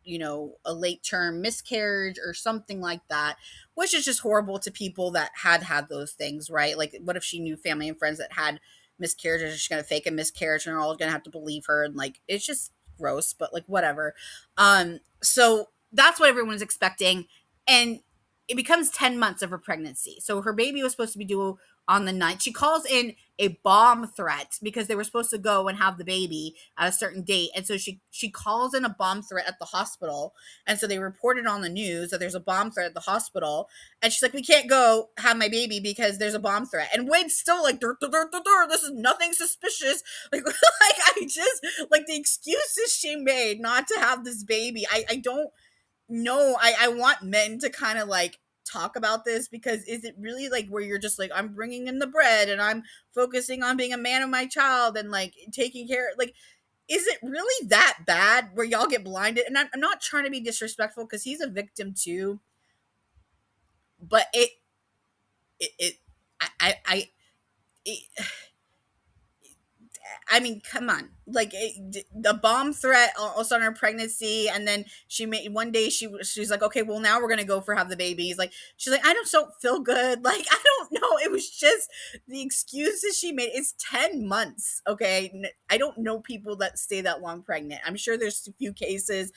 a late term miscarriage or something like that, which is just horrible to people that had those things, right? Like, what if she knew family and friends that had miscarriages? She's going to fake a miscarriage and they're all going to have to believe her. And like, it's just gross, but like, whatever. So that's what everyone's expecting. And it becomes 10 months of her pregnancy. So her baby was supposed to be due on the night. She calls in a bomb threat because they were supposed to go and have the baby at a certain date. And so she calls in a bomb threat at the hospital. And so they reported on the news that there's a bomb threat at the hospital. And she's like, we can't go have my baby because there's a bomb threat. And Wade's still like, dur, dur, dur, dur, dur, this is nothing suspicious. Like, like I just like the excuses she made not to have this baby. I don't know. I want men to kind of like talk about this, because is it really like where you're just like, I'm bringing in the bread and I'm focusing on being a man of my child and like taking care, like, is it really that bad where y'all get blinded? And I'm not trying to be disrespectful because he's a victim too, but it it, I mean, come on. Like the bomb threat also on her pregnancy, and then she made one day she's like, okay, well now we're gonna go for have the baby. He's like, she's like, I just don't feel good. Like I don't know. It was just the excuses she made. It's 10 months. Okay, I don't know people that stay that long pregnant. I'm sure there's a few cases,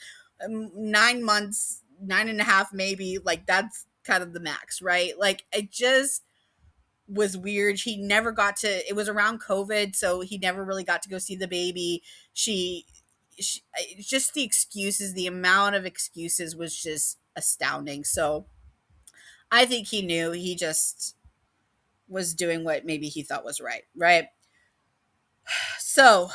9 months, 9.5 maybe. Like that's kind of the max, right? Like it just was weird. He never got to, it was around COVID, so he never really got to go see the baby. She just the excuses, the amount of excuses was just astounding. So I think he knew, he just was doing what maybe he thought was right, right? So,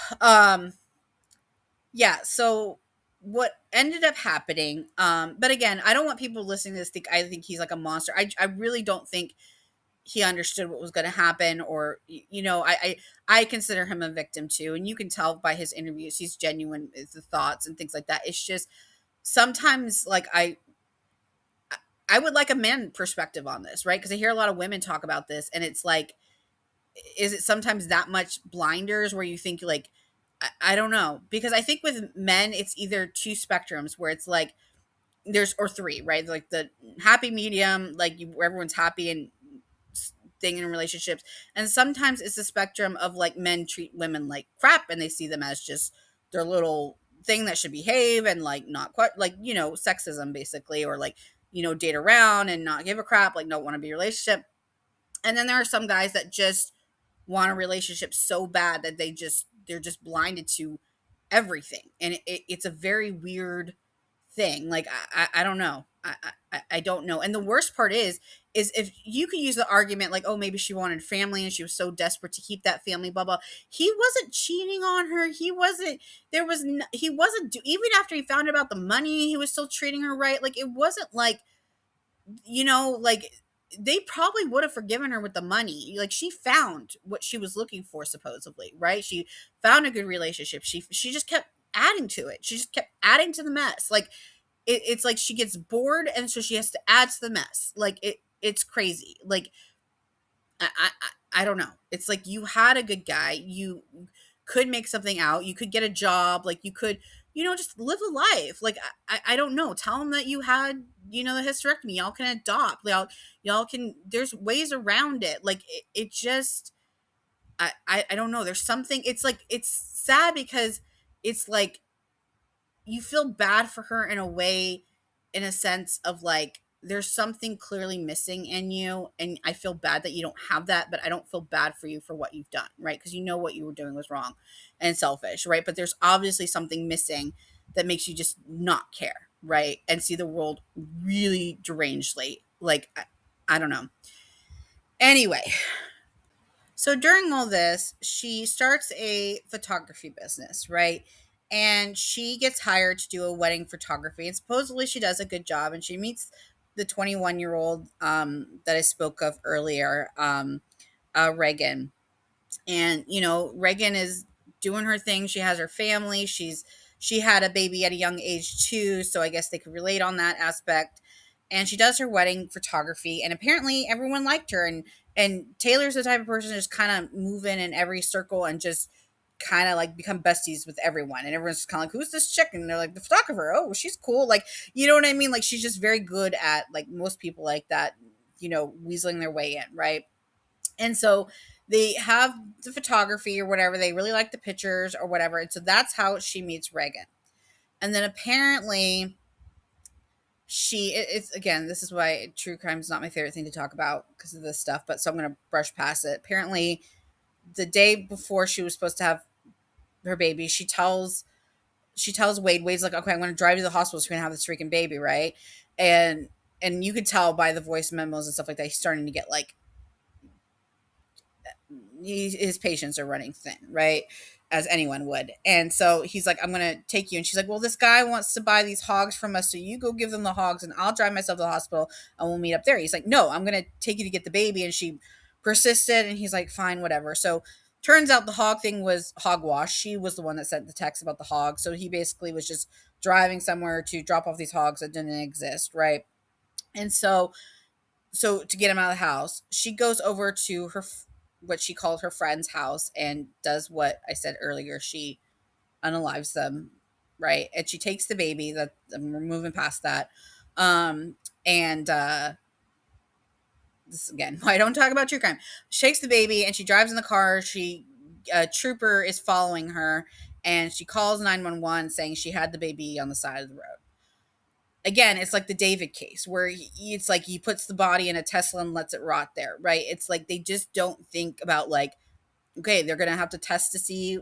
yeah, so what ended up happening, but again, I don't want people listening to this think I think he's like a monster. I really don't think he understood what was going to happen, or I consider him a victim too, and you can tell by his interviews he's genuine with the thoughts and things like that. It's just sometimes like I would like a man perspective on this, right? Because I hear a lot of women talk about this, and it's like, is it sometimes that much blinders where you think like, I don't know, because I think with men it's either two spectrums where it's like there's, or three, right? Like the happy medium, like where everyone's happy and thing in relationships, and sometimes it's a spectrum of like men treat women like crap and they see them as just their little thing that should behave and like not quite like sexism basically, or like date around and not give a crap, like don't want to be in a relationship. And then there are some guys that just want a relationship so bad that they're just blinded to everything, and it's a very weird thing. Like I don't know. I don't know. And the worst part is if you could use the argument like, oh, maybe she wanted family and she was so desperate to keep that family, blah blah. He wasn't cheating on her. He wasn't. He wasn't. Even after he found out about the money, he was still treating her right. Like it wasn't like, like they probably would have forgiven her with the money. Like she found what she was looking for, supposedly, right? She found a good relationship. She just kept adding to it. She just kept adding to the mess. Like it's like she gets bored, and so she has to add to the mess. Like it's crazy. Like I don't know. It's like you had a good guy. You could make something out. You could get a job. Like you could, just live a life. Like I don't know. Tell him that you had, the hysterectomy. Y'all can adopt. Y'all can. There's ways around it. Like it just. I don't know. There's something. It's like it's sad because it's like you feel bad for her in a way, in a sense of like there's something clearly missing in you, and I feel bad that you don't have that, but I don't feel bad for you for what you've done, right? Because what you were doing was wrong and selfish, right? But there's obviously something missing that makes you just not care, right? And see the world really derangedly. Like I don't know. Anyway, so during all this, she starts a photography business, right? And she gets hired to do a wedding photography. And supposedly she does a good job. And she meets the 21-year-old that I spoke of earlier, Reagan. And Reagan is doing her thing. She has her family. She had a baby at a young age too, so I guess they could relate on that aspect. And she does her wedding photography, and apparently everyone liked her. And Taylor's the type of person to just kind of move in every circle and just kind of like become besties with everyone. And everyone's just kind of like, who's this chick? And they're like, the photographer. Oh, she's cool. Like, you know what I mean? Like, she's just very good at, like most people like that, weaseling their way in, right? And so they have the photography or whatever. They really like the pictures or whatever. And so that's how she meets Reagan. And then apparently it's again, this is why true crime is not my favorite thing to talk about because of this stuff, but so I'm going to brush past it. Apparently, the day before she was supposed to have her baby, she tells Wade's like, okay, I'm going to drive you to the hospital so we can have this freaking baby, right? And you could tell by the voice memos and stuff like that, he's starting to get like his patients are running thin, right? As anyone would. And so he's like, I'm going to take you. And she's like, well, this guy wants to buy these hogs from us. So you go give them the hogs and I'll drive myself to the hospital and we'll meet up there. He's like, no, I'm going to take you to get the baby. And she persisted. And he's like, fine, whatever. So turns out the hog thing was hogwash. She was the one that sent the text about the hog. So he basically was just driving somewhere to drop off these hogs that didn't exist, right? And so to get him out of the house, she goes over to her what she called her friend's house and does what I said earlier. She unalives them, right? And she takes the baby. That we're moving past that. And this again, I don't talk about true crime. Shakes the baby and she drives in the car. She a trooper is following her and she calls 911 saying she had the baby on the side of the road. Again, it's like the David case where it's like he puts the body in a Tesla and lets it rot there, right? It's like they just don't think about like, okay, they're going to have to test to see,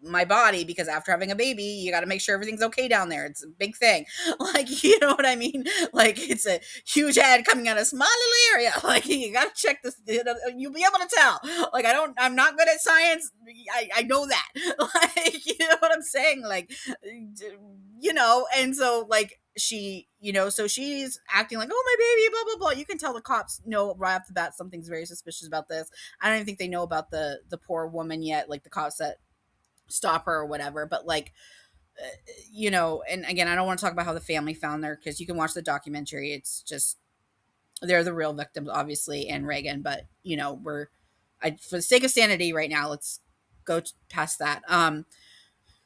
my body because after having a baby, you got to make sure everything's okay down there. It's a big thing. Like, you know what I mean? Like it's a huge ad coming out of a small little area. Like you got to check this. You'll be able to tell. Like I'm not good at science. I know that. Like, you know what I'm saying? Like, and so like so she's acting like, oh, my baby, blah, blah, blah. You can tell the cops know right off the bat something's very suspicious about this. I don't even think they know about the poor woman yet, like the cops that stop her or whatever. But like, and again, I don't want to talk about how the family found her because you can watch the documentary. It's just they're the real victims, obviously, and Reagan. But for the sake of sanity right now, let's go past that.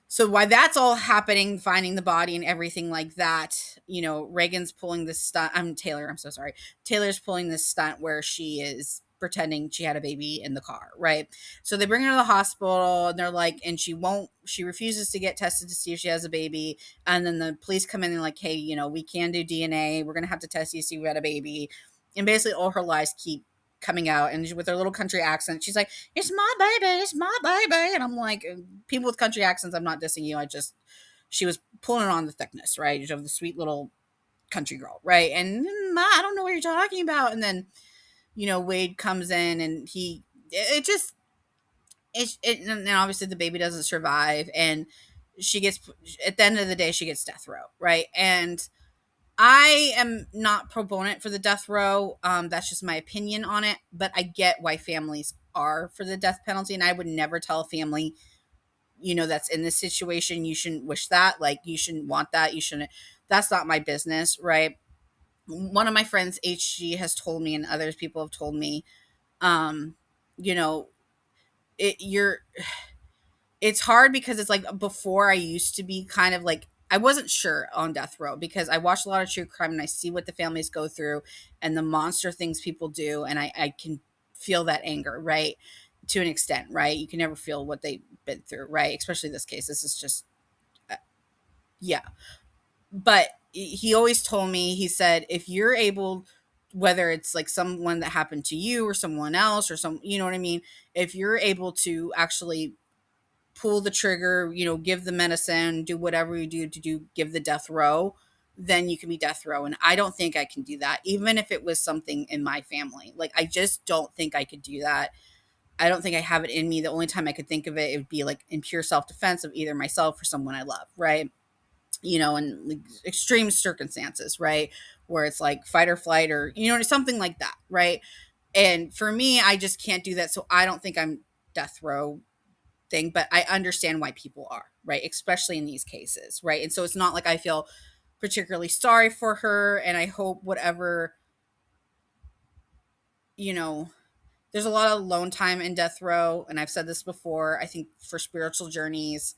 So while that's all happening, finding the body and everything like that, Reagan's pulling this stunt. Taylor. I'm so sorry. Taylor's pulling this stunt where she is pretending she had a baby in the car, right? So they bring her to the hospital and they're like, and she refuses to get tested to see if she has a baby. And then the police come in and like, hey, we can do DNA. We're going to have to test you to see if we had a baby. And basically all her lies keep coming out, and with her little country accent, she's like, it's my baby, it's my baby. And I'm like, people with country accents, I'm not dissing you. She was pulling on the thickness, right? Of the sweet little country girl, right? And I don't know what you're talking about. And then, Wade comes in and and obviously the baby doesn't survive. And she gets, at the end of the day, she gets death row, right? And I am not proponent for the death row. That's just my opinion on it. But I get why families are for the death penalty. And I would never tell a family, that's in this situation, you shouldn't wish that. Like, you shouldn't want that. You shouldn't. That's not my business, right? One of my friends, HG, has told me, and others people have told me, um, you know, you're it's hard because it's like before I used to be kind of like I wasn't sure on death row because I watch a lot of true crime and I see what the families go through and the monster things people do, and I can feel that anger, right? To an extent, right? You can never feel what they've been through, right? Especially this case. This is just yeah. But he always told me, he said, if you're able, whether it's like someone that happened to you or someone else or you know what I mean? If you're able to actually pull the trigger, give the medicine, do whatever you do to give the death row, then you can be death row. And I don't think I can do that, even if it was something in my family. Like, I just don't think I could do that. I don't think I have it in me. The only time I could think of it, it would be like in pure self-defense of either myself or someone I love, right? In like extreme circumstances, right? Where it's like fight or flight or, something like that, right? And for me, I just can't do that. So I don't think I'm death row thing, but I understand why people are, right? Especially in these cases, right? And so it's not like I feel particularly sorry for her. And I hope whatever, there's a lot of alone time in death row. And I've said this before. I think for spiritual journeys,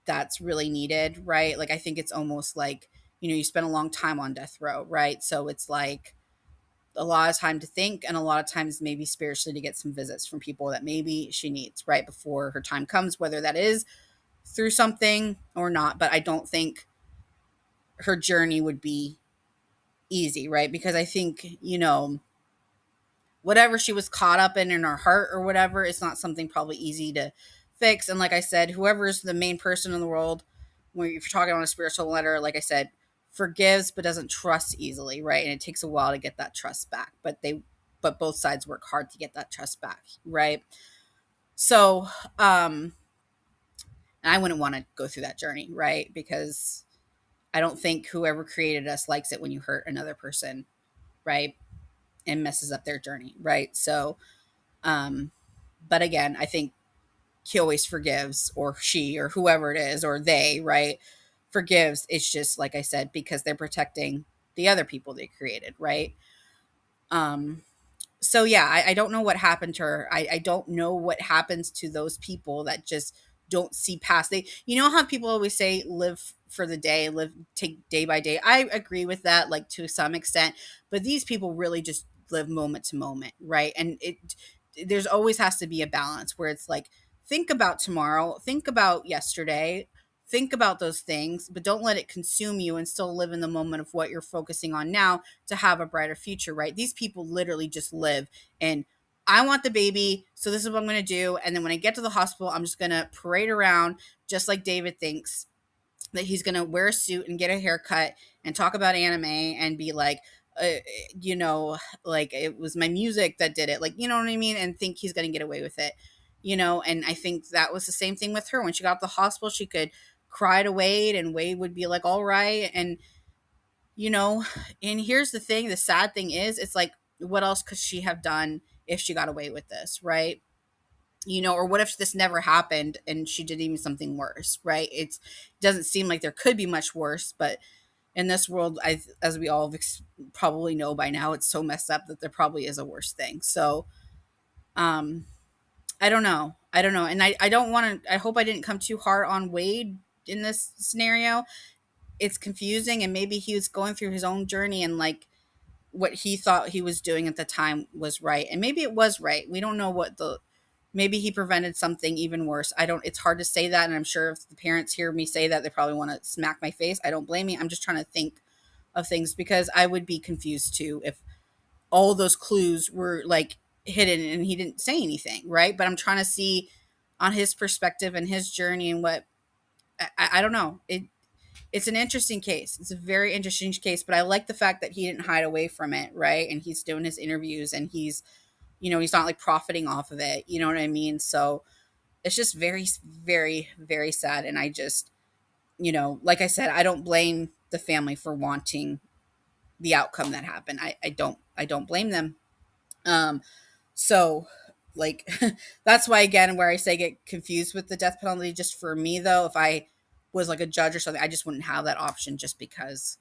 that's really needed, right? Like, I think it's almost like, you spend a long time on death row, right? So it's like a lot of time to think and a lot of times maybe spiritually to get some visits from people that maybe she needs right before her time comes, whether that is through something or not. But I don't think her journey would be easy, right? Because I think, whatever she was caught up in her heart or whatever, it's not something probably easy to fix. And like I said, whoever's the main person in the world, when you're talking on a spiritual letter, like I said, forgives but doesn't trust easily, right? And it takes a while to get that trust back. But both sides work hard to get that trust back, right? So, and I wouldn't want to go through that journey, right? Because I don't think whoever created us likes it when you hurt another person, right? And messes up their journey, right? So, um, but again, I think he always forgives, or she, or whoever it is, or they, right? Forgives. It's just like I said, because they're protecting the other people they created, right? Um, so yeah, I don't know what happened to her. I don't know what happens to those people that just don't see past. They, how people always say, live for the day, live, take day by day. I agree with that, like to some extent, but these people really just live moment to moment, right? And there's always has to be a balance where it's like, think about tomorrow, think about yesterday, think about those things, but don't let it consume you, and still live in the moment of what you're focusing on now to have a brighter future, right? These people literally just live and, I want the baby, so this is what I'm going to do. And then when I get to the hospital, I'm just going to parade around just like David thinks that he's going to wear a suit and get a haircut and talk about anime and be like, uh, you know, like it was my music that did it. Like, you know what I mean? And think he's going to get away with it, And I think that was the same thing with her. When she got to the hospital, she could cry to Wade, and Wade would be like, all right. And, you know, and here's the thing, the sad thing is, it's like, what else could she have done if she got away with this, right? Or what if this never happened and she did even something worse, right? It doesn't seem like there could be much worse, but in this world, as we all probably know by now, it's so messed up that there probably is a worse thing. So, um, I don't know. I don't know. And I don't want to, I hope I didn't come too hard on Wade in this scenario. It's confusing, and maybe he was going through his own journey, and like what he thought he was doing at the time was right. And maybe it was right. We don't know maybe he prevented something even worse. It's hard to say that. And I'm sure if the parents hear me say that, they probably want to smack my face. I don't blame you. I'm just trying to think of things, because I would be confused too if all those clues were like hidden and he didn't say anything. Right. But I'm trying to see on his perspective and his journey, and what, I don't know. It's an interesting case. It's a very interesting case, but I like the fact that he didn't hide away from it, right? And he's doing his interviews, and he's not like profiting off of it. You know what I mean? So it's just very, very, very sad. And I just, like I said, I don't blame the family for wanting the outcome that happened. I don't blame them. Um, so like that's why, again, where I say get confused with the death penalty, just for me though, if I was like a judge or something, I just wouldn't have that option, just because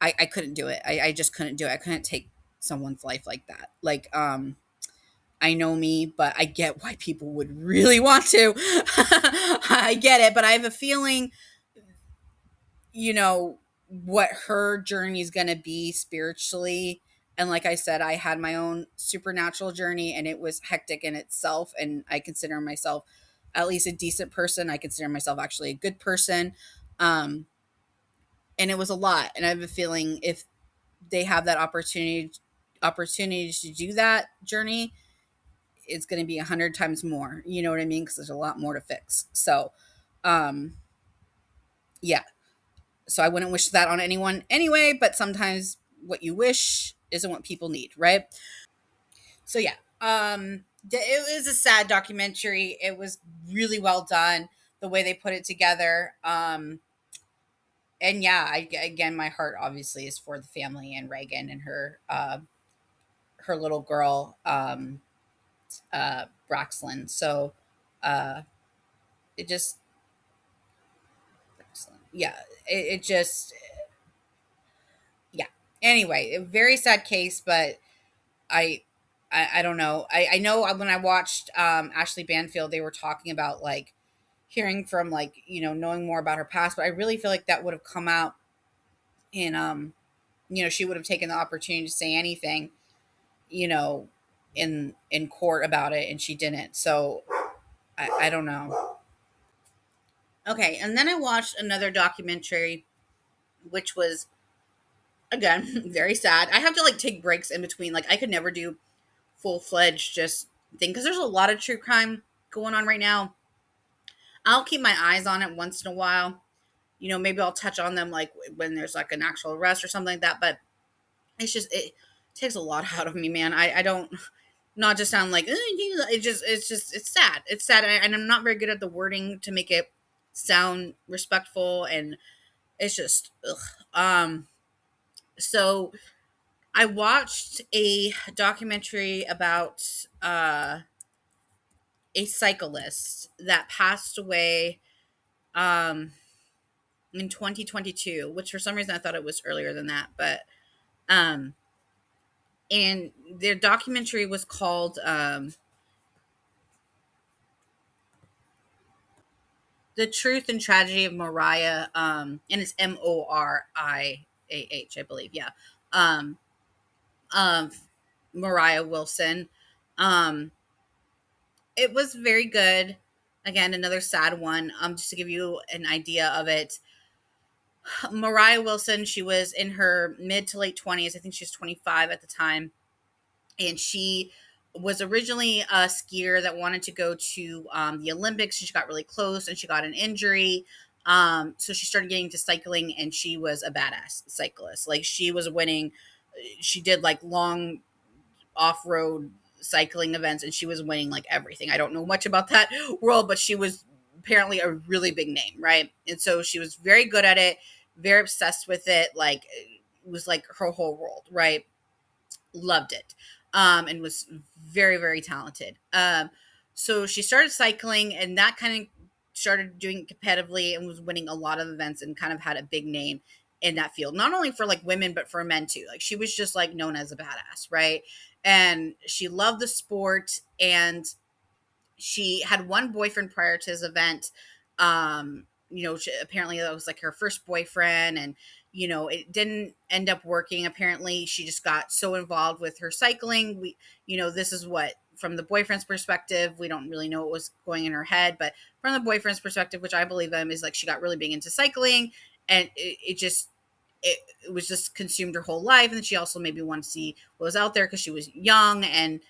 I couldn't do it. I just couldn't do it. I couldn't take someone's life like that. Like, I know me, but I get why people would really want to. I get it, but I have a feeling, what her journey is going to be spiritually. And like I said, I had my own supernatural journey, and it was hectic in itself. And I consider myself at least a decent person. I consider myself actually a good person. Um, and it was a lot. And I have a feeling if they have that opportunity to do that journey, it's going to be 100 times more. You know what I mean? Because there's a lot more to fix. So, um, yeah. So I wouldn't wish that on anyone anyway. But sometimes what you wish isn't what people need, right? So yeah. It was a sad documentary. It was really well done, the way they put it together. And yeah, again, my heart obviously is for the family and Reagan and her little girl, Braxlin. So, uh, it just, yeah, it just, yeah. Anyway, a very sad case, but I, I don't know. I know when I watched Ashley Banfield, they were talking about like hearing from, like, knowing more about her past, but I really feel like that would have come out in, she would have taken the opportunity to say anything, you know, in court about it, and she didn't. So I don't know. Okay, and then I watched another documentary, which was again very sad. I have to like take breaks in between. Like I could never do full fledged just thing because there's a lot of true crime going on right now. I'll keep my eyes on it once in a while. Maybe I'll touch on them like when there's like an actual arrest or something like that. But it takes a lot out of me, man. I don't not just sound like it's sad. It's sad, and I'm not very good at the wording to make it sound respectful, and it's just ugh. So I watched a documentary about a cyclist that passed away um in 2022, which for some reason I thought it was earlier than that, but um and their documentary was called The Truth and Tragedy of Moriah, and it's Moriah, I believe. Yeah. Um um Moriah Wilson. Um it was very good. Again, another sad one. Just to give you an idea of it, Moriah Wilson, she was in her mid to late 20s. I think she was 25 at the time. And she was originally a skier that wanted to go to the Olympics. She got really close and she got an injury. So she started getting to cycling, and she was a badass cyclist. Like she was winning. She did like long off road cycling events, and she was winning like everything. I don't know much about that world, but she was apparently a really big name, right? And so she was very good at it, very obsessed with it. Like it was like her whole world, right? Loved it. And was very, very talented. So she started cycling, and that kind of started doing it competitively and was winning a lot of events and kind of had a big name in that field, not only for like women, but for men too. Like she was just like known as a badass, right? And she loved the sport, and she had one boyfriend prior to his event. Apparently that was like her first boyfriend, and it didn't end up working. Apparently, she just got so involved with her cycling. This is what from the boyfriend's perspective, we don't really know what was going in her head, but from the boyfriend's perspective, which I believe him, is like she got really big into cycling, and it was just consumed her whole life. And then she also maybe wanted to see what was out there because she was young, and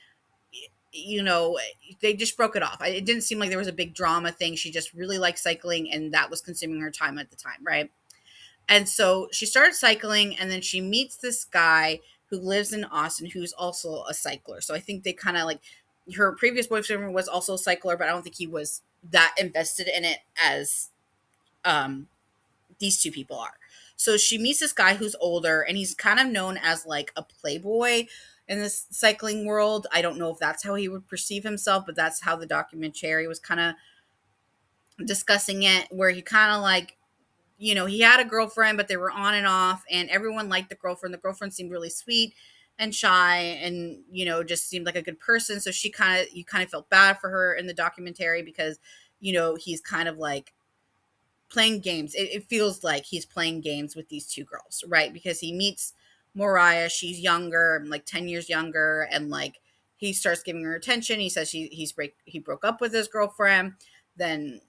you know, they just broke it off. It didn't seem like there was a big drama thing. She just really liked cycling, and that was consuming her time at the time, right? And so she started cycling, and then she meets this guy who lives in Austin who's also a cycler. So I think they kind of like her previous boyfriend was also a cycler, but I don't think he was that invested in it as um these two people are. So she meets this guy who's older, and he's kind of known as like a playboy in this cycling world. I don't know if that's how he would perceive himself, but that's how the documentary was kind of discussing it, where he kind of like, he had a girlfriend, but they were on and off, and everyone liked the girlfriend. The girlfriend seemed really sweet and shy, and just seemed like a good person. So you kind of felt bad for her in the documentary because he's kind of like playing games. It feels like he's playing games with these two girls, right? Because he meets Moriah, she's younger, like 10 years younger, and like he starts giving her attention. He says he broke up with his girlfriend. Then,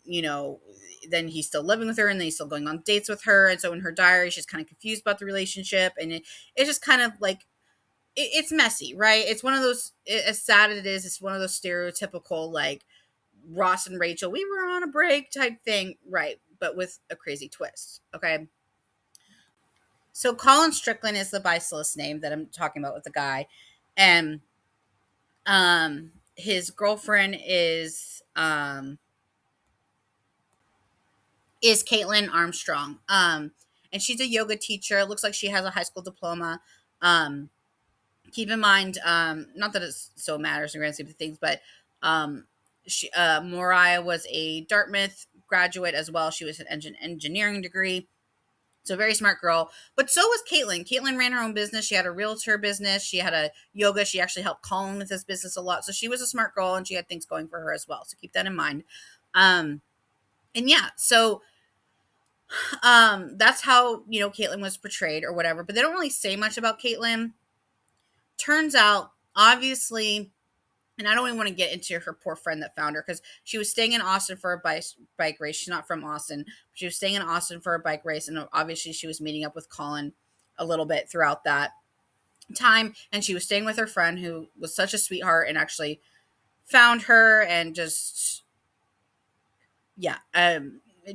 then he's still living with her, and then he's still going on dates with her. And so in her diary, she's kind of confused about the relationship, and it's just kind of like it's messy, right? It's one of those, as sad as it is, it's one of those stereotypical like Ross and Rachel, we were on a break type thing, right? But with a crazy twist. Okay. So Colin Strickland is the bicyclist name that I'm talking about with the guy. And his girlfriend is Caitlin Armstrong. And she's a yoga teacher. It looks like she has a high school diploma. Um, Keep in mind, not that it so matters in the grand scheme of things, but Moriah was a Dartmouth graduate as well. She was an engineering degree. So very smart girl. But so was Caitlin. Caitlin ran her own business. She had a realtor business. She had a yoga. She actually helped Colin with his business a lot. So she was a smart girl, and she had things going for her as well. So keep that in mind. Um, and yeah, so that's how, Caitlin was portrayed or whatever. But they don't really say much about Caitlin. Turns out, obviously, And I don't even want to get into her poor friend that found her, because she was staying in Austin for a bike race. She's not from Austin. She was staying in Austin for a bike race, and obviously she was meeting up with Colin a little bit throughout that time. And she was staying with her friend who was such a sweetheart and actually found her, and just, yeah,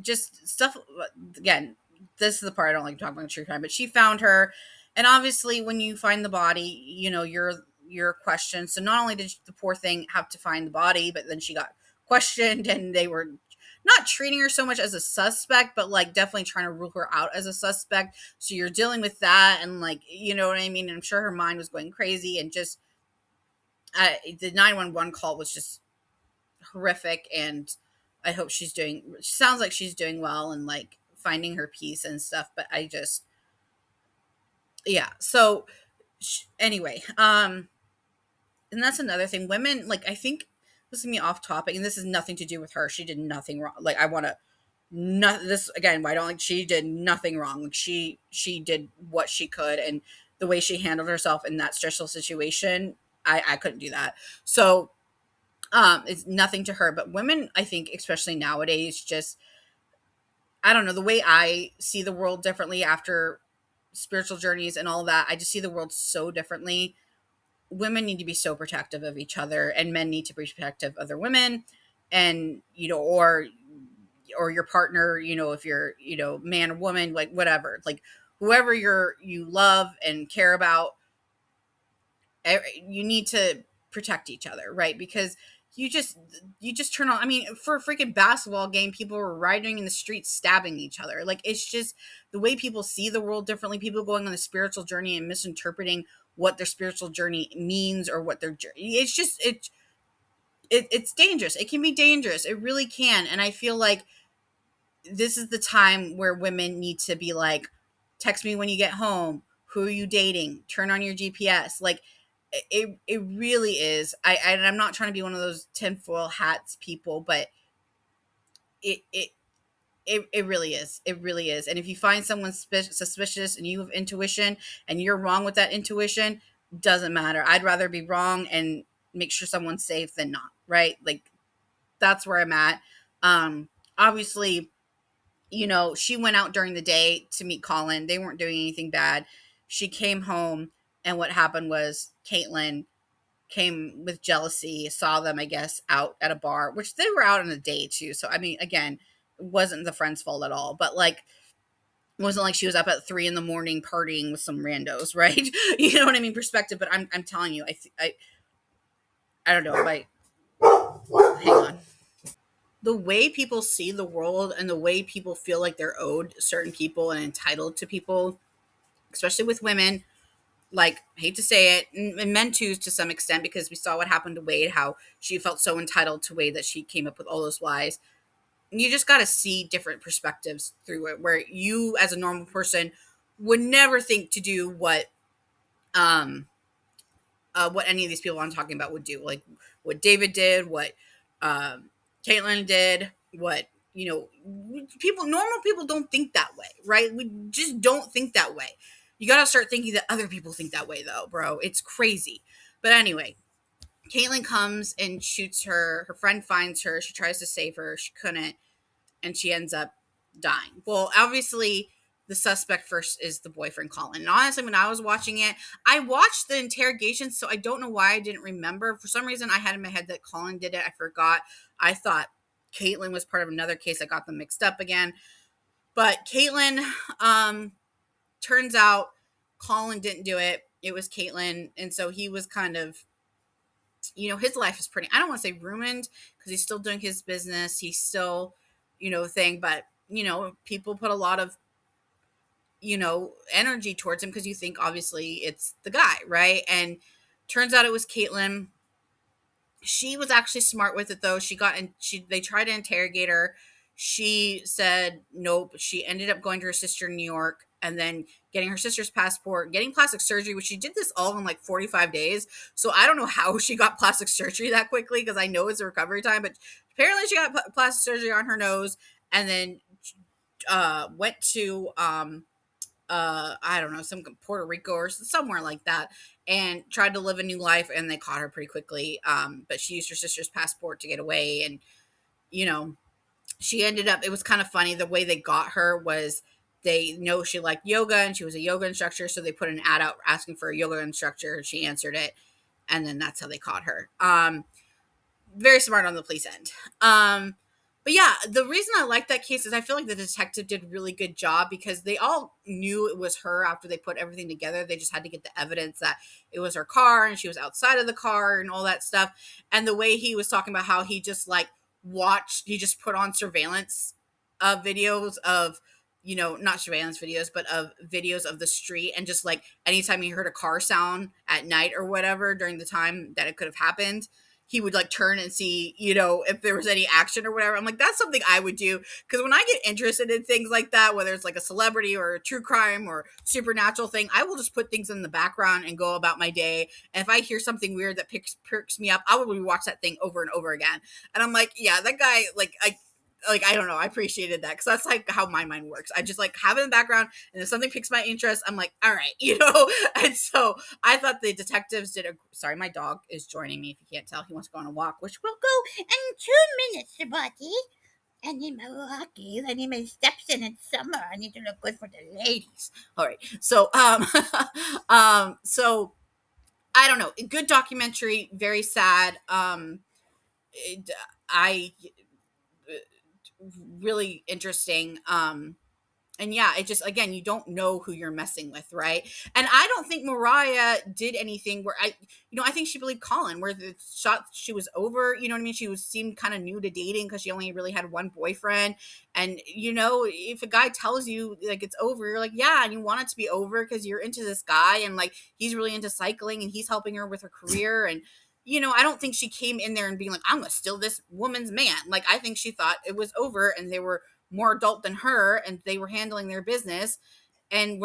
just stuff. Again, this is the part I don't like talking about true crime, but she found her, and obviously when you find the body, you're questioned. So not only did the poor thing have to find the body, but then she got questioned, and they were not treating her so much as a suspect, but like definitely trying to rule her out as a suspect. So you're dealing with that, and like, you know what I mean. And I'm sure her mind was going crazy, and just the 911 call was just horrific. And I hope she sounds like she's doing well and like finding her peace and stuff. But I just, yeah. So anyway, and that's another thing. Women, like, I think this is gonna be off topic, and this is nothing to do with her. She did nothing wrong. Like, I want to, not this again. I don't think she did nothing wrong. Like, she did what she could, and the way she handled herself in that stressful situation, I couldn't do that. So it's nothing to her. But women, I think, especially nowadays, just, I don't know, the way I see the world differently after spiritual journeys and all that. I just see the world so differently. Women need to be so protective of each other, and men need to be protective of other women, and or your partner, if you're, man or woman, like whatever, like whoever you love and care about, you need to protect each other, right? Because you just turn on, I mean, for a freaking basketball game, people were riding in the streets stabbing each other. Like, it's just the way people see the world differently. People going on a spiritual journey and misinterpreting what their spiritual journey means, or what their journey, it's just it's dangerous. It can be dangerous, it really can. And I feel like this is the time where women need to be like, text me when you get home, who are you dating, turn on your GPS. Like, it really is. And I'm not trying to be one of those tinfoil hats people, but it it it really is. It really is. And if you find someone suspicious and you have intuition and you're wrong with that intuition, doesn't matter. I'd rather be wrong and make sure someone's safe than not, right? Like, that's where I'm at. Obviously, she went out during the day to meet Colin. They weren't doing anything bad. She came home, and what happened was Caitlin came with jealousy, saw them, I guess, out at a bar, which they were out on a date too. So, I mean, again, it wasn't the friend's fault at all. But like, it wasn't like she was up at 3 a.m. partying with some randos, right? You know what I mean? Perspective. But I'm telling you, I don't know. Hang on. The way people see the world, and the way people feel like they're owed certain people and entitled to people, especially with women, like, I hate to say it, and men too, to some extent, because we saw what happened to Wade, how she felt so entitled to Wade that she came up with all those lies. You just got to see different perspectives through it, where you as a normal person would never think to do um what any of these people I'm talking about would do, like what David did, what Caitlin did, what, normal people don't think that way, right? We just don't think that way. You got to start thinking that other people think that way, though, bro. It's crazy. But anyway, Caitlin comes and shoots her. Her friend finds her. She tries to save her. She couldn't, and she ends up dying. Well, obviously, the suspect first is the boyfriend, Colin. And honestly, when I was watching it, I watched the interrogation, so I don't know why I didn't remember. For some reason, I had in my head that Colin did it. I forgot. I thought Caitlin was part of another case. I got them mixed up again. But Caitlin, turns out Colin didn't do it. It was Caitlin. And so he was kind of, his life is pretty, I don't want to say ruined, because he's still doing his business. He's still, thing. But, people put a lot of, energy towards him, because you think obviously it's the guy, right? And turns out it was Caitlin. She was actually smart with it, though. They tried to interrogate her. She said nope. She ended up going to her sister in New York, and then getting her sister's passport, getting plastic surgery, which she did this all in like 45 days. So I don't know how she got plastic surgery that quickly, because I know it's a recovery time, but apparently she got plastic surgery on her nose, and then went to I don't know, some Puerto Rico or somewhere like that, and tried to live a new life, and they caught her pretty quickly. But she used her sister's passport to get away, and you know, she ended up, it was kind of funny the way they got her was they know she liked yoga and she was a yoga instructor, so they put an ad out asking for a yoga instructor. She answered it, and then that's how they caught her. Very smart on the police end. But yeah, the reason I like that case is I feel like the detective did a really good job because they all knew it was her after they put everything together. They just had to get the evidence that it was her car and she was outside of the car and all that stuff. And the way he was talking about how he just like he just put on surveillance videos of, not surveillance videos, but of videos of the street. And just like anytime he heard a car sound at night or whatever during the time that it could have happened, he would like turn and see, if there was any action or whatever. I'm like, that's something I would do. Because when I get interested in things like that, whether it's like a celebrity or a true crime or supernatural thing, I will just put things in the background and go about my day. And if I hear something weird that perks me up, I will rewatch that thing over and over again. And I'm like, yeah, that guy, I don't know. I appreciated that because that's like how my mind works. I just like have it in the background, and if something piques my interest, I'm like, all right, And so I thought the detectives did a. Sorry, my dog is joining me. If you can't tell, he wants to go on a walk, which will go in 2 minutes, buddy. And in Milwaukee, I need my steps in summer. I need to look good for the ladies. All right, so so I don't know. Good documentary, very sad. I really interesting. And yeah, it just, again, you don't know who you're messing with, right? And I don't think Moriah did anything where I think she believed Colin, where the shot she was over, you know what I mean? She seemed kind of new to dating because she only really had one boyfriend. And if a guy tells you like it's over, you're like, yeah, and you want it to be over because you're into this guy and like he's really into cycling and he's helping her with her career. And I don't think she came in there and being like, I'm gonna steal this woman's man. Like, I think she thought it was over and they were more adult than her and they were handling their business. And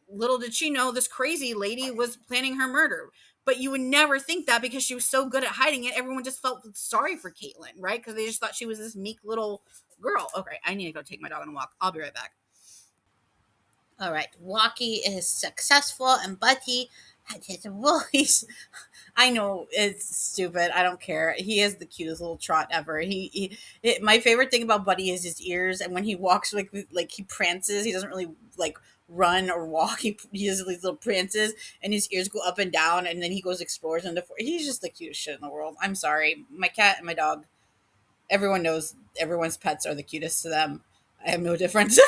little did she know this crazy lady was planning her murder. But you would never think that because she was so good at hiding it. Everyone just felt sorry for Caitlin, right? Because they just thought she was this meek little girl. Okay, I need to go take my dog on a walk. I'll be right back. All right, Walkie is successful and Buddy had his voice. I know it's stupid. I don't care. He is the cutest little trot ever. My favorite thing about Buddy is his ears, and when he walks, like he prances. He doesn't really like run or walk. He has these little prances, and his ears go up and down, and then he goes explores into. He's just the cutest shit in the world. I'm sorry, my cat and my dog. Everyone knows everyone's pets are the cutest to them. I have no difference,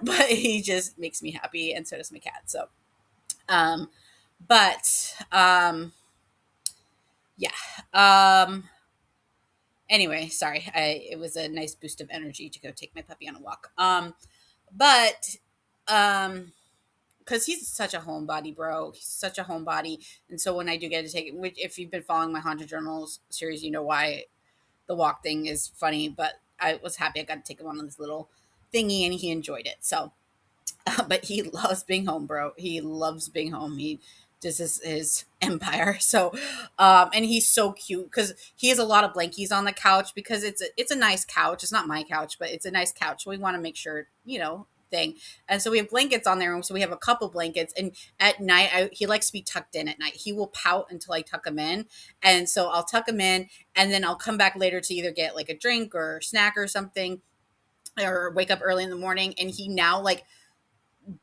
but he just makes me happy, and so does my cat. So, um, but yeah. Anyway, sorry. It was a nice boost of energy to go take my puppy on a walk. But because he's such a homebody, bro. He's such a homebody, and so when I do get to take it, which if you've been following my Haunted Journals series, you know why the walk thing is funny. But I was happy I got to take him on this little thingy, and he enjoyed it. So, but he loves being home, bro. He loves being home. He just his empire. So, and he's so cute because he has a lot of blankies on the couch because it's a nice couch. It's not my couch, but it's a nice couch. So we want to make sure, thing. And so we have blankets on there. So we have a couple blankets. And at night, he likes to be tucked in at night. He will pout until I tuck him in. And so I'll tuck him in, and then I'll come back later to either get like a drink or snack or something, or wake up early in the morning. And he now like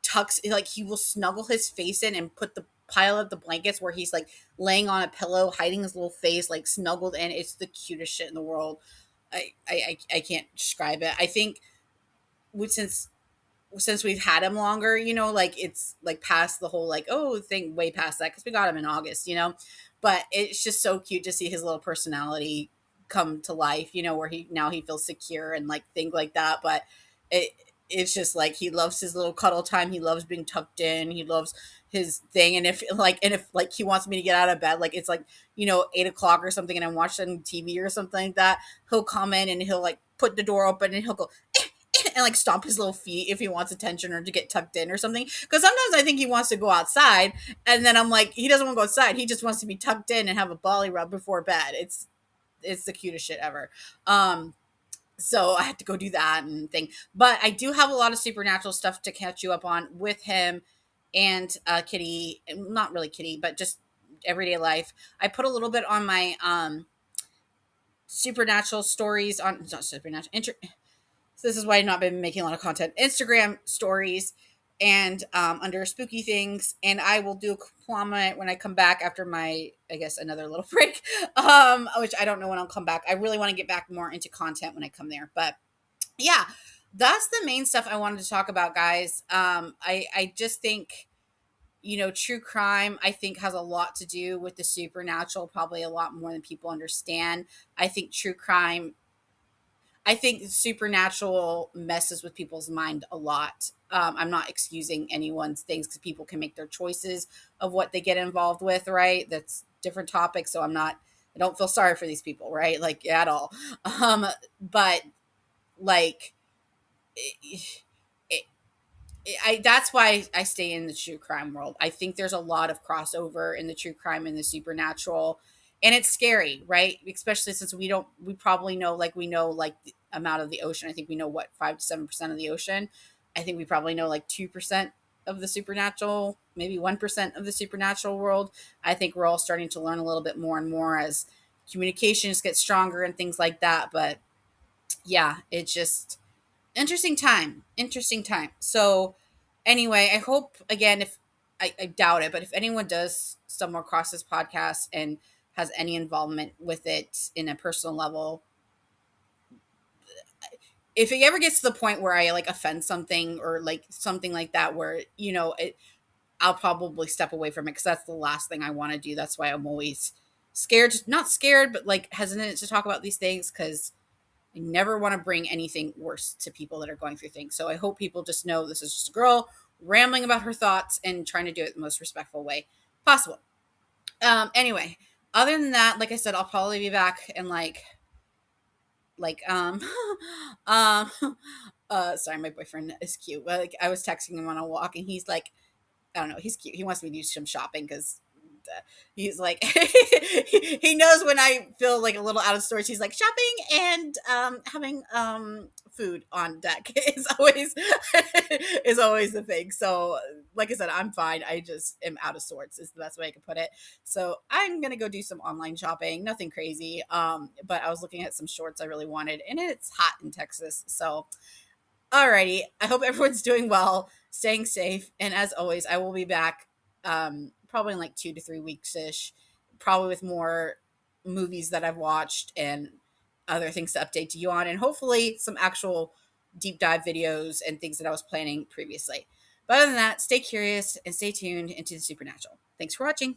tucks, like he will snuggle his face in and put the pile of the blankets where he's like laying on a pillow, hiding his little face, like snuggled in. It's the cutest shit in the world. I can't describe it. I think since we've had him longer, like it's like past the whole like, oh, thing, way past that, because we got him in August, but it's just so cute to see his little personality come to life, where he feels secure and like things like that. But it's just like he loves his little cuddle time. He loves being tucked in. He loves his thing. And if he wants me to get out of bed, like it's like 8 o'clock or something, and I'm watching TV or something like that, he'll come in and he'll like put the door open and he'll go and like stomp his little feet if he wants attention or to get tucked in or something. Because sometimes I think he wants to go outside, and then I'm like, he doesn't want to go outside. He just wants to be tucked in and have a belly rub before bed. It's the cutest shit ever. So I had to go do that and thing. But I do have a lot of supernatural stuff to catch you up on with him and Kitty. Not really Kitty, but just everyday life. I put a little bit on my supernatural stories on, it's not supernatural. So this is why I've not been making a lot of content. Instagram stories and under spooky things. And I will do a comment when I come back after my, I guess, another little break, which I don't know when I'll come back. I really want to get back more into content when I come there. But yeah, that's the main stuff I wanted to talk about, guys. I just think, true crime, I think, has a lot to do with the supernatural, probably a lot more than people understand. I think true crime, I think supernatural messes with people's mind a lot. I'm not excusing anyone's things because people can make their choices of what they get involved with, right? That's different topics. So I don't feel sorry for these people, right? Like at all. But like, it, that's why I stay in the true crime world. I think there's a lot of crossover in the true crime and the supernatural, and it's scary, right? Especially since we probably know, like, we know, like, the amount of the ocean. I think we know what, 5 to 7% of the ocean. I think we probably know like 2% of the supernatural, maybe 1% of the supernatural world. I think we're all starting to learn a little bit more and more as communications get stronger and things like that. But yeah, it's just interesting time. So anyway, I hope, again, if I doubt it, but if anyone does stumble across this podcast and has any involvement with it in a personal level, if it ever gets to the point where I like offend something or like something like that, where I'll probably step away from it because that's the last thing I want to do. That's why I'm always scared, not scared, but like hesitant to talk about these things, because I never want to bring anything worse to people that are going through things. So I hope people just know this is just a girl rambling about her thoughts and trying to do it the most respectful way possible. Anyway, other than that, like I said, I'll probably be back in like um sorry, my boyfriend is cute. Like, I was texting him on a walk and he's like, I don't know, he's cute. He wants me to do some shopping because he's like, he knows when I feel like a little out of sorts. He's like, shopping and having food on deck is always is always the thing. So like I said, I'm fine. I just am out of sorts is the best way I could put it. So I'm gonna go do some online shopping. Nothing crazy. But I was looking at some shorts I really wanted, and it's hot in Texas. So alrighty. I hope everyone's doing well, staying safe, and as always, I will be back probably in like 2 to 3 weeks ish, probably with more movies that I've watched and other things to update you on, and hopefully some actual deep dive videos and things that I was planning previously. But other than that, stay curious and stay tuned into the supernatural. Thanks for watching.